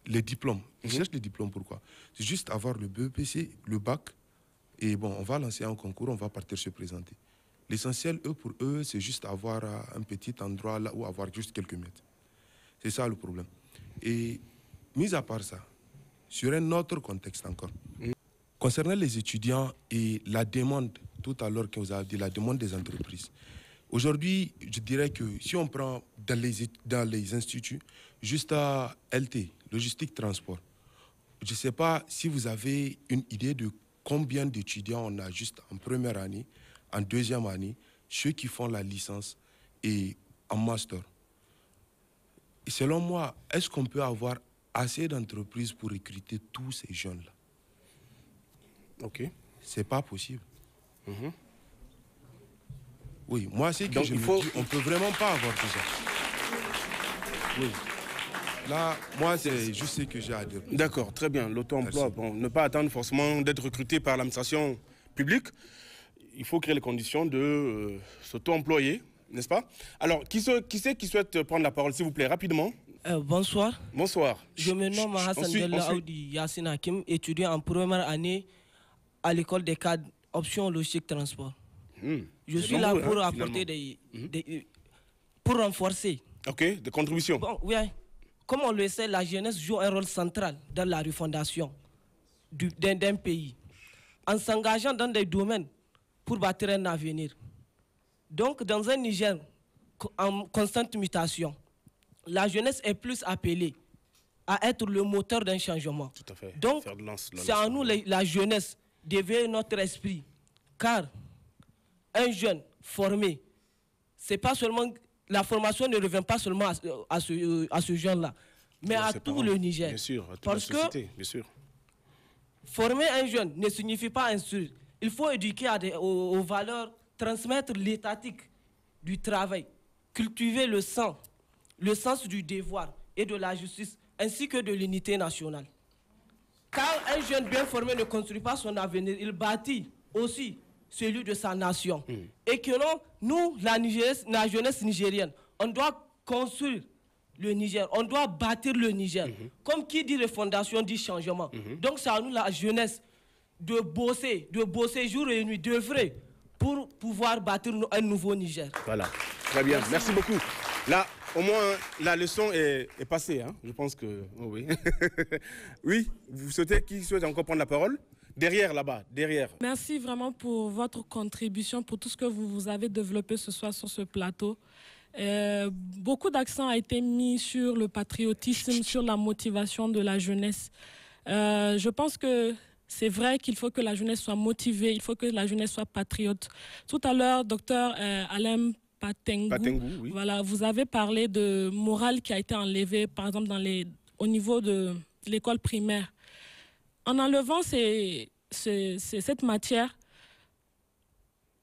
S8: les diplômes, ils cherchent les diplômes, pourquoi? C'est juste avoir le BEPC, le bac, et bon, on va lancer un concours, on va partir se présenter. L'essentiel, pour eux, c'est juste avoir un petit endroit là où avoir juste quelques mètres. C'est ça le problème. Et mis à part ça, sur un autre contexte encore, concernant les étudiants et la demande, tout à l'heure que vous avez dit, la demande des entreprises. Aujourd'hui, je dirais que si on prend dans les instituts, juste à LT, logistique, transport, je ne sais pas si vous avez une idée de combien d'étudiants on a juste en première année, en deuxième année, ceux qui font la licence et en master. Et selon moi, est-ce qu'on peut avoir assez d'entreprises pour recruter tous ces jeunes-là?
S1: Ok.
S8: C'est pas possible. Oui, moi, c'est que je me dis, on ne peut vraiment pas avoir tout ça. Oui. Là, moi, c'est juste ce que j'ai à dire.
S1: D'accord, très bien. L'auto-emploi, bon, ne pas attendre forcément d'être recruté par l'administration publique. Il faut créer les conditions de s'auto-employer, n'est-ce pas? Alors, qui c'est qui souhaite prendre la parole, s'il vous plaît, rapidement?
S9: Bonsoir.
S1: Bonsoir.
S9: Je me nomme Hassan Della Aoudi Yassine Hakim, étudiant en première année à l'école des cadres, option logistique transport. Je suis là pour apporter pour renforcer.
S1: Ok, des contributions.
S9: Bon, oui, comme on le sait, la jeunesse joue un rôle central dans la refondation d'un pays, en s'engageant dans des domaines pour bâtir un avenir. Donc, dans un Niger en constante mutation, la jeunesse est plus appelée à être le moteur d'un changement.
S1: Tout à fait.
S9: Donc, c'est à nous, la jeunesse, d'éveiller notre esprit. Car un jeune formé, c'est pas seulement, la formation ne revient pas seulement à ce jeune-là, mais à tout le Niger.
S1: Bien sûr, à toute
S9: parce
S1: la société, bien sûr.
S9: Former un jeune ne signifie pas instruire. Il faut éduquer aux valeurs, transmettre l'éthique du travail, cultiver le sens du devoir et de la justice, ainsi que de l'unité nationale. Car un jeune bien formé ne construit pas son avenir, il bâtit aussi celui de sa nation. Et que non, nous, la jeunesse nigérienne, on doit construire le Niger, on doit bâtir le Niger. Comme qui dit refondation dit changement. Donc c'est à nous, la jeunesse, de bosser jour et nuit, d'œuvrer pour pouvoir bâtir un nouveau Niger.
S1: Voilà, très bien, merci beaucoup. Là, au moins, la leçon est passée, hein. Je pense que... Oh oui. Oui, qui souhaite encore prendre la parole? Derrière, là-bas, derrière.
S10: Merci vraiment pour votre contribution, pour tout ce que vous avez développé ce soir sur ce plateau. Beaucoup d'accent a été mis sur le patriotisme, sur la motivation de la jeunesse. Je pense que c'est vrai qu'il faut que la jeunesse soit motivée, il faut que la jeunesse soit patriote. Tout à l'heure, docteur Alain Patengou, oui. Voilà, vous avez parlé de morale qui a été enlevée, par exemple, au niveau de l'école primaire. En enlevant cette matière,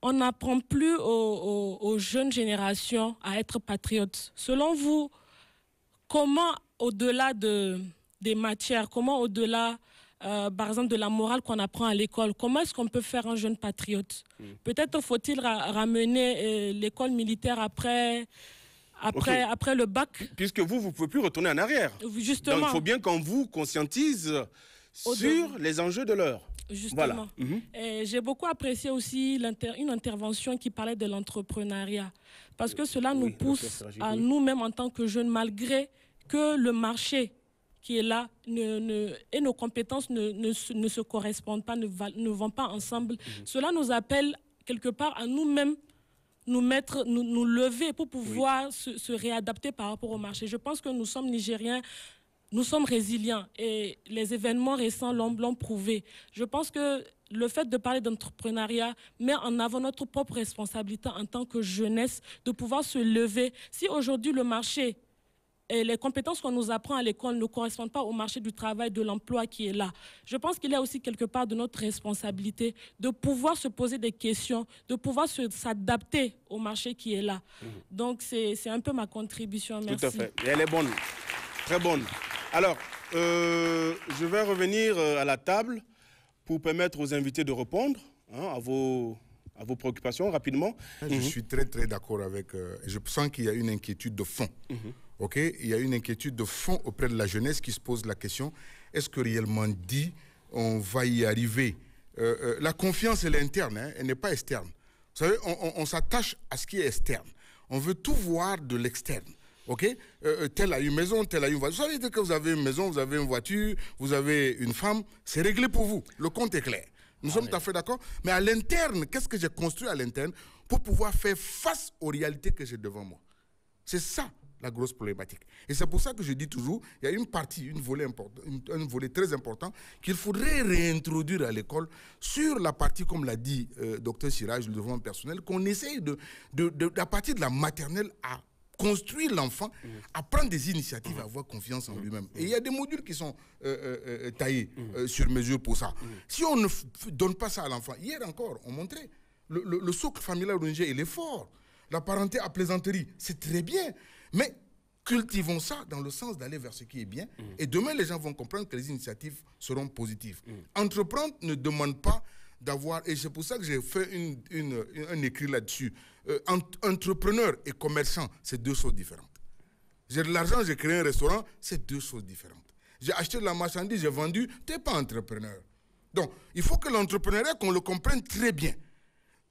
S10: on n'apprend plus aux jeunes générations à être patriotes. Selon vous, comment, au-delà des matières, comment, au-delà par exemple, de la morale qu'on apprend à l'école. Comment est-ce qu'on peut faire un jeune patriote? Peut-être faut-il ramener l'école militaire après le bac.
S1: Puisque vous ne pouvez plus retourner en arrière.
S10: Justement.
S1: Donc il faut bien qu'on vous conscientise sur les enjeux de l'heure.
S10: Justement.
S1: Voilà.
S10: J'ai beaucoup apprécié aussi une intervention qui parlait de l'entrepreneuriat. Parce que cela nous pousse à nous-mêmes en tant que jeunes, malgré que le marché qui est là et nos compétences ne se correspondent pas, ne vont pas ensemble. Cela nous appelle quelque part à nous-mêmes nous lever pour pouvoir se réadapter par rapport au marché. Je pense que nous sommes Nigériens, nous sommes résilients et les événements récents l'ont prouvé. Je pense que le fait de parler d'entrepreneuriat met en avant notre propre responsabilité en tant que jeunesse de pouvoir se lever. Si aujourd'hui le marché et les compétences qu'on nous apprend à l'école ne correspondent pas au marché du travail, de l'emploi qui est là, je pense qu'il y a aussi quelque part de notre responsabilité de pouvoir se poser des questions, de pouvoir s'adapter au marché qui est là. Donc c'est un peu ma contribution. Merci.
S1: Tout à fait. Et elle est bonne, très bonne. Alors, je vais revenir à la table pour permettre aux invités de répondre à vos préoccupations rapidement.
S4: Je suis très d'accord avec... je sens qu'il y a une inquiétude de fond. Il y a une inquiétude de fond auprès de la jeunesse qui se pose la question, est-ce que réellement dit, on va y arriver? La confiance, elle est interne, elle n'est pas externe. Vous savez, on s'attache à ce qui est externe. On veut tout voir de l'externe. Tel a une maison, tel a une voiture. Vous savez que vous avez une maison, vous avez une voiture, vous avez une femme, c'est réglé pour vous. Le compte est clair. Nous sommes tout à fait d'accord. Mais à l'interne, qu'est-ce que j'ai construit à l'interne pour pouvoir faire face aux réalités que j'ai devant moi? C'est ça la grosse problématique. Et c'est pour ça que je dis toujours, il y a une partie, un volet très important qu'il faudrait réintroduire à l'école sur la partie, comme l'a dit Dr Siraj, le développement personnel, qu'on essaye à partir de la maternelle à construire l'enfant, à prendre des initiatives, à avoir confiance en lui-même. Et il y a des modules qui sont taillés sur mesure pour ça. Si on ne donne pas ça à l'enfant, hier encore, on montrait, le socle familial au Niger, il est fort. La parenté à plaisanterie, c'est très bien. Mais cultivons ça dans le sens d'aller vers ce qui est bien. Et demain, les gens vont comprendre que les initiatives seront positives. Entreprendre ne demande pas d'avoir... Et c'est pour ça que j'ai fait un écrit là-dessus. Entrepreneur et commerçant, c'est deux choses différentes. J'ai de l'argent, j'ai créé un restaurant, c'est deux choses différentes. J'ai acheté de la marchandise, j'ai vendu, tu n'es pas entrepreneur. Donc, il faut que l'entrepreneuriat, qu'on le comprenne très bien.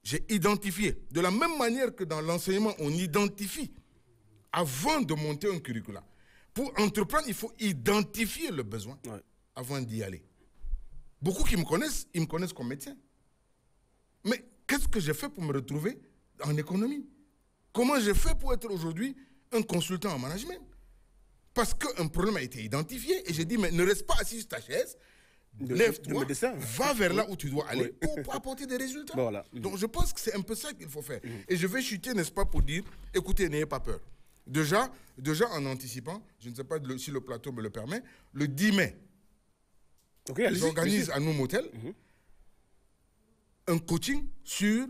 S4: J'ai identifié, de la même manière que dans l'enseignement, on identifie avant de monter un curriculum. Pour entreprendre, il faut identifier le besoin avant d'y aller. Beaucoup qui me connaissent, ils me connaissent comme médecin. Mais qu'est-ce que j'ai fait pour me retrouver en économie? Comment j'ai fait pour être aujourd'hui un consultant en management? Parce qu'un problème a été identifié et j'ai dit, mais ne reste pas assis sur ta chaise, lève-toi, va vers là où tu dois aller pour apporter des résultats. Voilà. Donc je pense que c'est un peu ça qu'il faut faire. Et je vais chuter, n'est-ce pas, pour dire, écoutez, n'ayez pas peur. Déjà en anticipant, je ne sais pas si le plateau me le permet, le 10 mai, j'organise à nos motels un coaching sur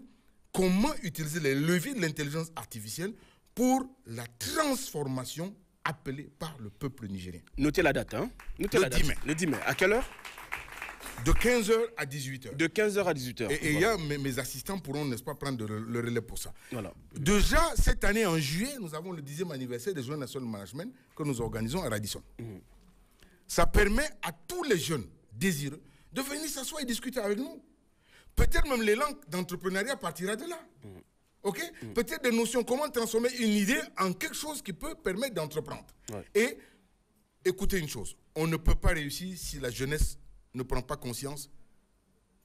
S4: comment utiliser les leviers de l'intelligence artificielle pour la transformation appelée par le peuple nigérien.
S1: Notez la date, hein? Notez la date. 10 mai. Le 10 mai. À quelle heure?
S4: De 15h à 18h.
S1: De 15h à 18h.
S4: Et il y a mes assistants pourront, n'est-ce pas, prendre le relais pour ça. Voilà. Déjà, cette année, en juillet, nous avons le 10e anniversaire des Journées nationales de management que nous organisons à Radisson. Ça permet à tous les jeunes désireux de venir s'asseoir et discuter avec nous. Peut-être même l'élan d'entrepreneuriat partira de là. Peut-être des notions, comment transformer une idée en quelque chose qui peut permettre d'entreprendre. Et écoutez une chose, on ne peut pas réussir si la jeunesse ne prend pas conscience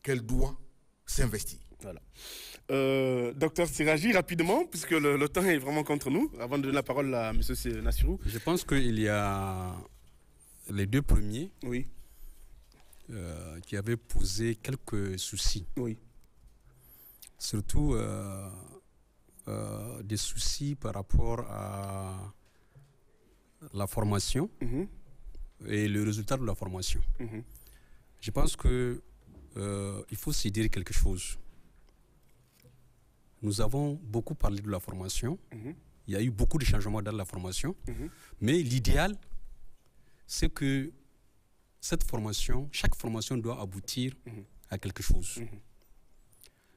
S4: qu'elle doit s'investir.
S1: Voilà. Docteur Siraji, rapidement, puisque le temps est vraiment contre nous, avant de donner la parole à M. Nassirou.
S3: Je pense qu'il y a les deux premiers qui avaient posé quelques soucis. Surtout des soucis par rapport à la formation et le résultat de la formation. Je pense qu'il faut se dire quelque chose. Nous avons beaucoup parlé de la formation. Il y a eu beaucoup de changements dans la formation. Mais l'idéal, c'est que cette formation, chaque formation doit aboutir à quelque chose.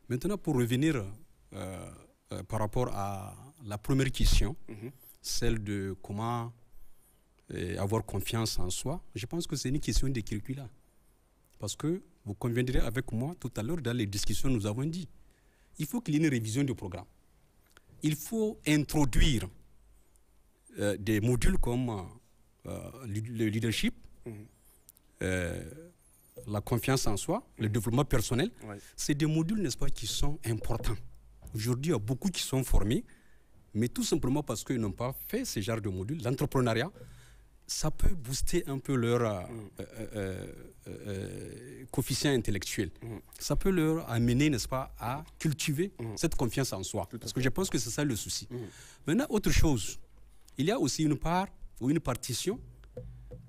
S3: Maintenant, pour revenir par rapport à la première question, celle de comment avoir confiance en soi, je pense que c'est une question de curricula. Parce que vous conviendrez avec moi, tout à l'heure, dans les discussions, nous avons dit, il faut qu'il y ait une révision du programme. Il faut introduire des modules comme le leadership, la confiance en soi, le développement personnel. C'est des modules, n'est-ce pas, qui sont importants. Aujourd'hui, il y a beaucoup qui sont formés, mais tout simplement parce qu'ils n'ont pas fait ce genre de modules. L'entrepreneuriat, ça peut booster un peu leur coefficient intellectuel. Ça peut leur amener, n'est-ce pas, à cultiver cette confiance en soi. Parce que je pense que c'est ça le souci. Maintenant, autre chose, il y a aussi une part ou une partition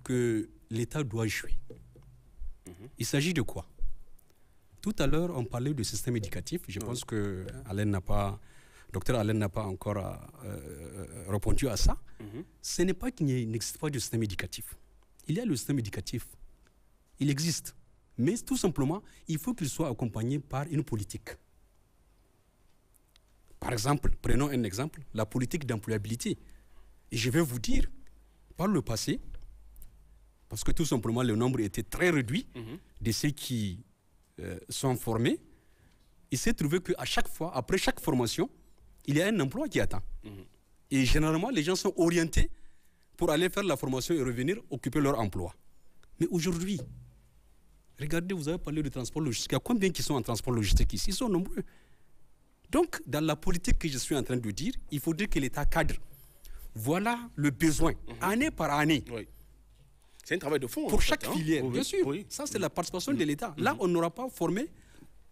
S3: que l'État doit jouer. Il s'agit de quoi? Tout à l'heure, on parlait du système éducatif. Je pense que Dr Alain n'a pas encore répondu à ça. Ce n'est pas qu'il n'existe pas de système éducatif. Il y a le système éducatif. Il existe. Mais tout simplement, il faut qu'il soit accompagné par une politique. Par exemple, prenons un exemple, la politique d'employabilité. Et je vais vous dire, par le passé, parce que tout simplement le nombre était très réduit de ceux qui sont formés, il s'est trouvé qu'à chaque fois, après chaque formation, il y a un emploi qui attend. Et généralement, les gens sont orientés pour aller faire la formation et revenir occuper leur emploi. Mais aujourd'hui, regardez, vous avez parlé de transport logistique. Il y a combien qui sont en transport logistique ici? Ils sont nombreux. Donc, dans la politique que je suis en train de dire, il faudrait que l'État cadre. Voilà le besoin, année par année.
S1: C'est un travail de fond.
S3: Pour chaque filière, bien sûr. Ça, c'est la participation de l'État. Là, on n'aura pas formé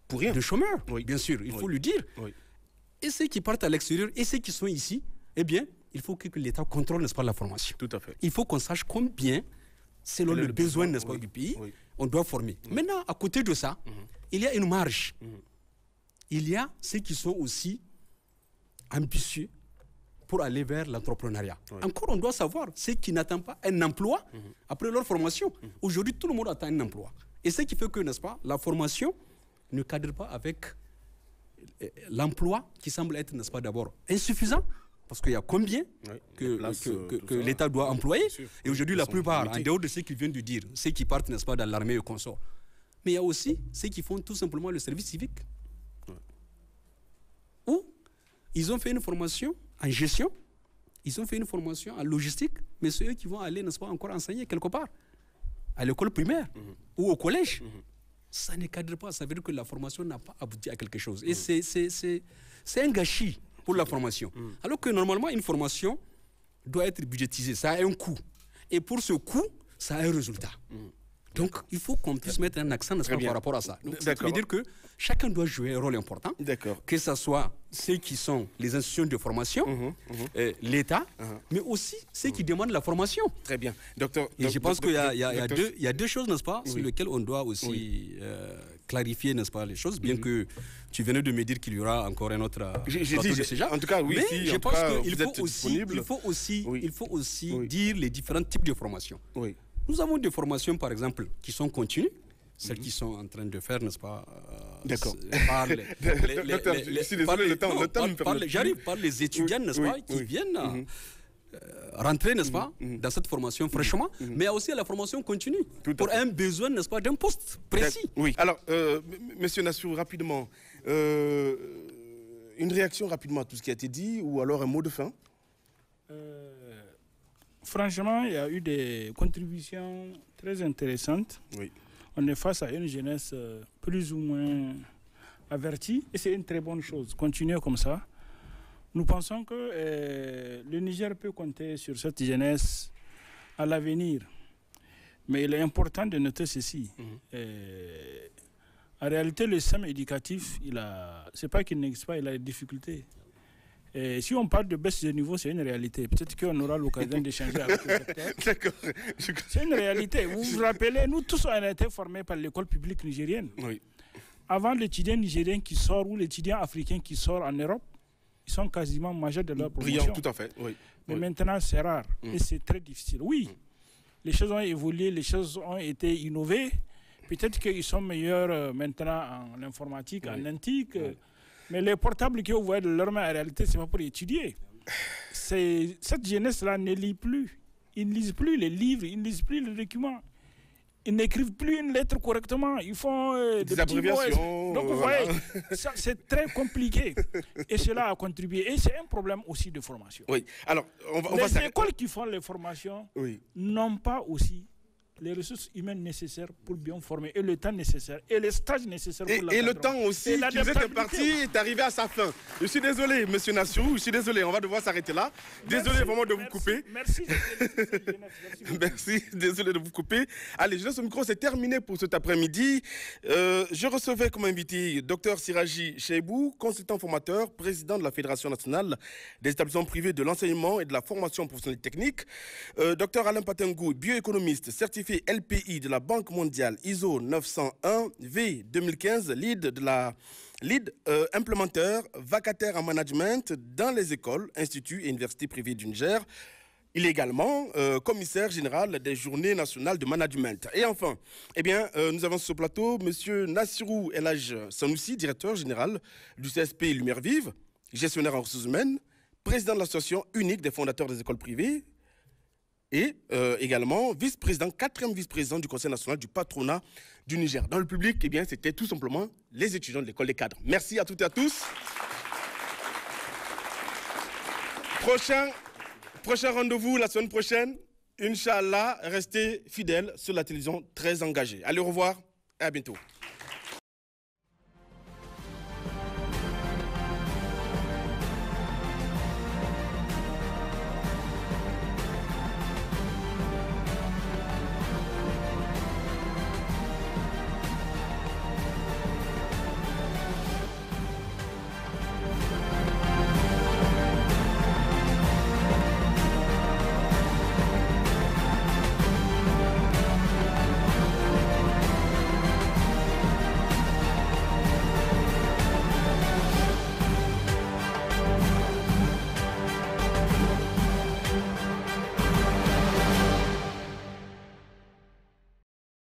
S1: pour rien de
S3: chômeurs, bien sûr, il faut le dire. Et ceux qui partent à l'extérieur et ceux qui sont ici, eh bien, il faut que l'État contrôle, n'est-ce pas, la formation.
S1: Tout à fait.
S3: Il faut qu'on sache combien, selon le besoin, n'est-ce pas, du pays, on doit former. Maintenant, à côté de ça, il y a une marge. Il y a ceux qui sont aussi ambitieux pour aller vers l'entrepreneuriat. Encore, on doit savoir, ceux qui n'attendent pas un emploi après leur formation. Aujourd'hui, tout le monde attend un emploi. Et ce qui fait que, n'est-ce pas, la formation ne cadre pas avec l'emploi qui semble être, n'est-ce pas, d'abord insuffisant, parce qu'il y a combien que l'État doit employer. Et aujourd'hui, la plupart, en dehors de ceux qui viennent de dire, ceux qui partent, n'est-ce pas, dans l'armée et consorts. Mais il y a aussi ceux qui font tout simplement le service civique. Ou ils ont fait une formation en gestion, ils ont fait une formation en logistique, mais c'est eux qui vont aller, n'est-ce pas, encore enseigner quelque part, à l'école primaire ou au collège. Ça ne cadre pas, ça veut dire que la formation n'a pas abouti à quelque chose. Et c'est un gâchis pour la formation. Alors que normalement, une formation doit être budgétisée, ça a un coût. Et pour ce coût, ça a un résultat. Donc, il faut qu'on puisse mettre un accent par rapport à ça. Donc, ça veut dire que chacun doit jouer un rôle important, que ce soit ceux qui sont les institutions de formation, l'État, mais aussi ceux qui demandent la formation.
S1: Très bien. Docteur,
S3: et je pense qu'il y a deux choses, n'est-ce pas, sur lesquelles on doit aussi clarifier, n'est-ce pas, les choses, bien que tu venais de me dire qu'il y aura encore un autre plateau de ce genre.
S1: En tout cas, oui,
S3: mais je pense qu'il faut aussi dire les différents types de formations. Nous avons des formations, par exemple, qui sont continues, celles qui sont en train de faire, n'est-ce pas, j'arrive par les étudiants, n'est-ce pas, qui viennent rentrer, n'est-ce pas, dans cette formation fraîchement, mais aussi à la formation continue, pour un besoin, n'est-ce pas, d'un poste précis.
S1: Oui. Alors, Monsieur Nassou, rapidement, une réaction rapidement à tout ce qui a été dit, ou alors un mot de fin?
S5: Franchement, il y a eu des contributions très intéressantes. On est face à une jeunesse plus ou moins avertie, et c'est une très bonne chose. Continuez comme ça. Nous pensons que le Niger peut compter sur cette jeunesse à l'avenir. Mais il est important de noter ceci. En réalité, le système éducatif, c'est pas qu'il n'existe pas, il a des difficultés. Et si on parle de baisse de niveau, c'est une réalité. Peut-être qu'on aura l'occasion d'échanger avec le docteur.
S1: D'accord.
S5: C'est une réalité. Vous vous rappelez, nous tous, on a été formés par l'école publique nigérienne. Avant, l'étudiant nigérien qui sort ou l'étudiant africain qui sort en Europe, ils sont quasiment majeurs de leur promotion.
S1: Brillant, tout à fait.
S5: Mais maintenant, c'est rare et c'est très difficile. Oui, les choses ont évolué, les choses ont été innovées. Peut-être qu'ils sont meilleurs maintenant en informatique, en antique. Mais les portables que vous voyez de leur main, en réalité, ce n'est pas pour étudier. Cette jeunesse-là ne lit plus. Ils ne lisent plus les livres, ils ne lisent plus les documents. Ils n'écrivent plus une lettre correctement. Ils font
S1: des abréviations.
S5: Donc, vous voyez, c'est très compliqué. Et cela a contribué. Et c'est un problème aussi de formation.
S1: Oui. Alors,
S5: les écoles qui font les formations n'ont pas aussi les ressources humaines nécessaires pour bien former, et le temps nécessaire, et les stages nécessaires pour
S1: et le temps aussi qui nous était parti est arrivé à sa fin. Je suis désolé, monsieur Nassirou, je suis désolé, on va devoir s'arrêter là. Désolé vraiment de vous couper.
S5: Merci.
S1: Merci, désolé de vous couper. Allez, Jeunesse au micro, c'est terminé pour cet après-midi. Je recevais comme invité Dr Siraji Cheibou, consultant formateur, président de la Fédération nationale des établissements privés de l'enseignement et de la formation professionnelle technique. Dr Alain Patengou, bioéconomiste, certifié LPI de la Banque mondiale ISO 901 V 2015, lead implémenteur, vacataire en management dans les écoles, instituts et universités privées du Niger. Il est également commissaire général des Journées nationales de management. Et enfin, nous avons sur ce plateau M. Nassirou El Hadj Sanoussi, directeur général du CSP Lumière Vive, gestionnaire en ressources humaines, président de l'association unique des fondateurs des écoles privées, et également vice-président, 4e vice-président du Conseil national du patronat du Niger. Dans le public, c'était tout simplement les étudiants de l'école des cadres. Merci à toutes et à tous. Prochain rendez-vous la semaine prochaine. Inch'Allah, restez fidèles sur la télévision très engagée. Allez, au revoir et à bientôt.